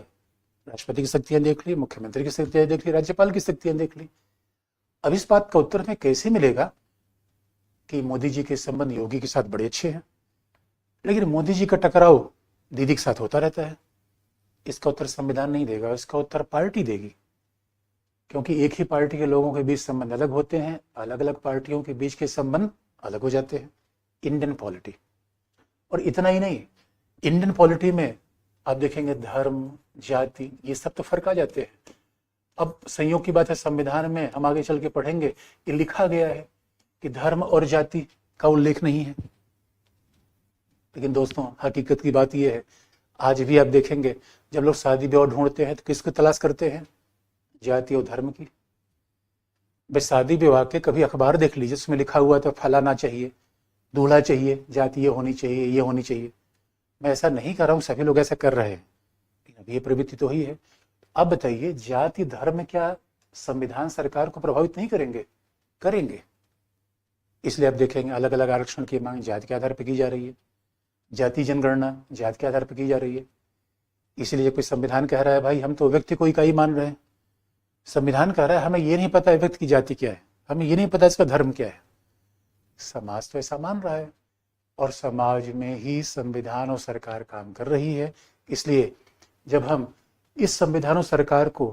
राष्ट्रपति की शक्तियां देख ली, मुख्यमंत्री की शक्तियां देख ली, राज्यपाल की शक्तियां देख ली। अब इस बात का उत्तर हमें कैसे मिलेगा कि मोदी जी के संबंध योगी के साथ बड़े अच्छे हैं, लेकिन मोदी जी का टकराव दीदी के साथ होता रहता है? इसका उत्तर संविधान नहीं देगा, इसका उत्तर पार्टी देगी। क्योंकि एक ही पार्टी के लोगों के बीच संबंध अलग होते हैं, अलग अलग पार्टियों के बीच के संबंध अलग हो जाते हैं। Indian polity. और इतना ही नहीं, इंडियन पॉलिटी में आप देखेंगे धर्म, जाति, ये सब तो फर्क आ जाते हैं। अब संयोग की बात है, संविधान में हम आगे चल के पढ़ेंगे ये लिखा गया है कि धर्म और जाति का उल्लेख नहीं है। लेकिन दोस्तों हकीकत की बात यह है, आज भी आप देखेंगे जब लोग शादी ब्याह ढूंढते हैं तो किसको तलाश करते हैं? जाति और धर्म की। भाई शादी विवाह के कभी अखबार देख लीजिए, उसमें लिखा हुआ तो फलाना चाहिए, दूल्हा चाहिए, जाति ये होनी चाहिए, ये होनी चाहिए। मैं ऐसा नहीं कर रहा हूँ, सभी लोग ऐसा कर रहे हैं, लेकिन अब ये प्रवृत्ति तो ही है। अब बताइए जाति धर्म क्या संविधान सरकार को प्रभावित नहीं करेंगे? करेंगे। इसलिए आप देखेंगे अलग अलग आरक्षण की मांग जाति के आधार पर की जा रही है, जाति जनगणना जाति के आधार पर की जा रही है। इसलिए कोई संविधान कह रहा है भाई हम तो व्यक्ति को इकाई मान रहे हैं, संविधान कह रहा है हमें ये नहीं पता है व्यक्ति की जाति क्या है, हमें ये नहीं पता इसका धर्म क्या है। समाज तो ऐसा मान रहा है और समाज में ही संविधान और सरकार काम कर रही है। इसलिए जब हम इस संविधान और सरकार को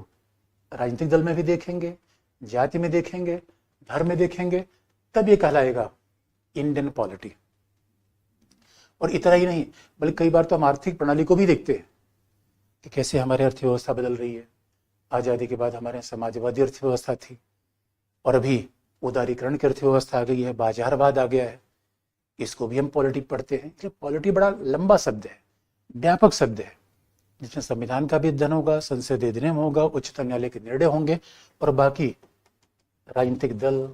राजनीतिक दल में भी देखेंगे, जाति में देखेंगे, धर्म में देखेंगे, तब ये कहलाएगा इंडियन पॉलिटी। और इतना ही नहीं, बल्कि कई बार तो हम आर्थिक प्रणाली को भी देखते हैं कि कैसे हमारी अर्थव्यवस्था बदल रही है। आज़ादी के बाद हमारे समाजवादी अर्थव्यवस्था थी और अभी उदारीकरण की अर्थव्यवस्था आ गई है, बाजारवाद आ गया है। इसको भी हम पॉलिटी पढ़ते हैं। इसलिए पॉलिटी बड़ा लंबा शब्द है, व्यापक शब्द है, जिसमें संविधान का भी अध्ययन होगा, संसदीय अधिनियम होगा, उच्चतम न्यायालय के निर्णय होंगे और बाकी राजनीतिक दल,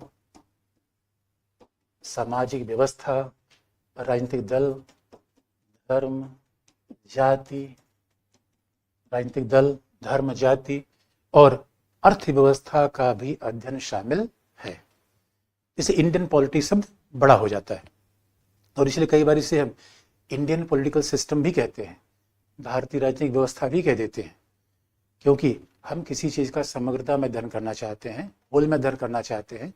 सामाजिक व्यवस्था, राजनीतिक दल, धर्म, जाति, राजनीतिक दल, धर्म, जाति और अर्थव्यवस्था का भी अध्ययन शामिल है। इसे इंडियन पॉलिटी शब्द बड़ा हो जाता है और इसलिए कई बार इसे हम इंडियन पॉलिटिकल सिस्टम भी कहते हैं, भारतीय राजनीतिक व्यवस्था भी कह देते हैं, क्योंकि हम किसी चीज़ का समग्रता में अध्ययन करना चाहते हैं, होल में अध्ययन करना चाहते हैं।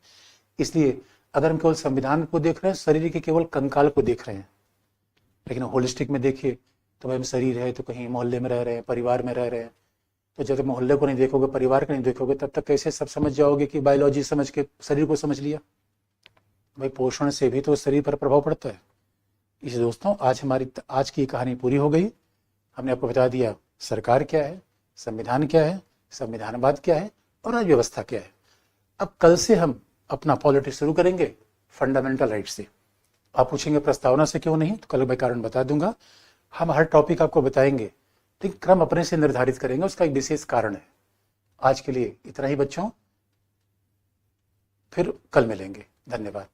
इसलिए अगर हम केवल संविधान को देख रहे हैं, शरीर के केवल कंकाल को देख रहे हैं, लेकिन होलिस्टिक में देखिए तो भाई हम शरीर है तो कहीं मोहल्ले में रह रहे हैं, परिवार में रह रहे हैं, तो जब तक मोहल्ले को नहीं देखोगे, परिवार को नहीं देखोगे, तब तक कैसे सब समझ जाओगे कि बायोलॉजी समझ के शरीर को समझ लिया। भाई पोषण से भी तो शरीर पर प्रभाव पड़ता है। इस दोस्तों, आज की कहानी पूरी हो गई। हमने आपको बता दिया सरकार क्या है, संविधान क्या है, संविधानवाद क्या है और राज्य व्यवस्था क्या है। अब कल से हम अपना पॉलिटिक्स शुरू करेंगे फंडामेंटल राइट से। आप पूछेंगे प्रस्तावना से क्यों नहीं, तो कल मैं कारण बता दूंगा। हम हर टॉपिक आपको बताएंगे, लेकिन क्रम अपने से निर्धारित करेंगे, उसका एक विशेष कारण है। आज के लिए इतना ही बच्चों, फिर कल मिलेंगे। धन्यवाद।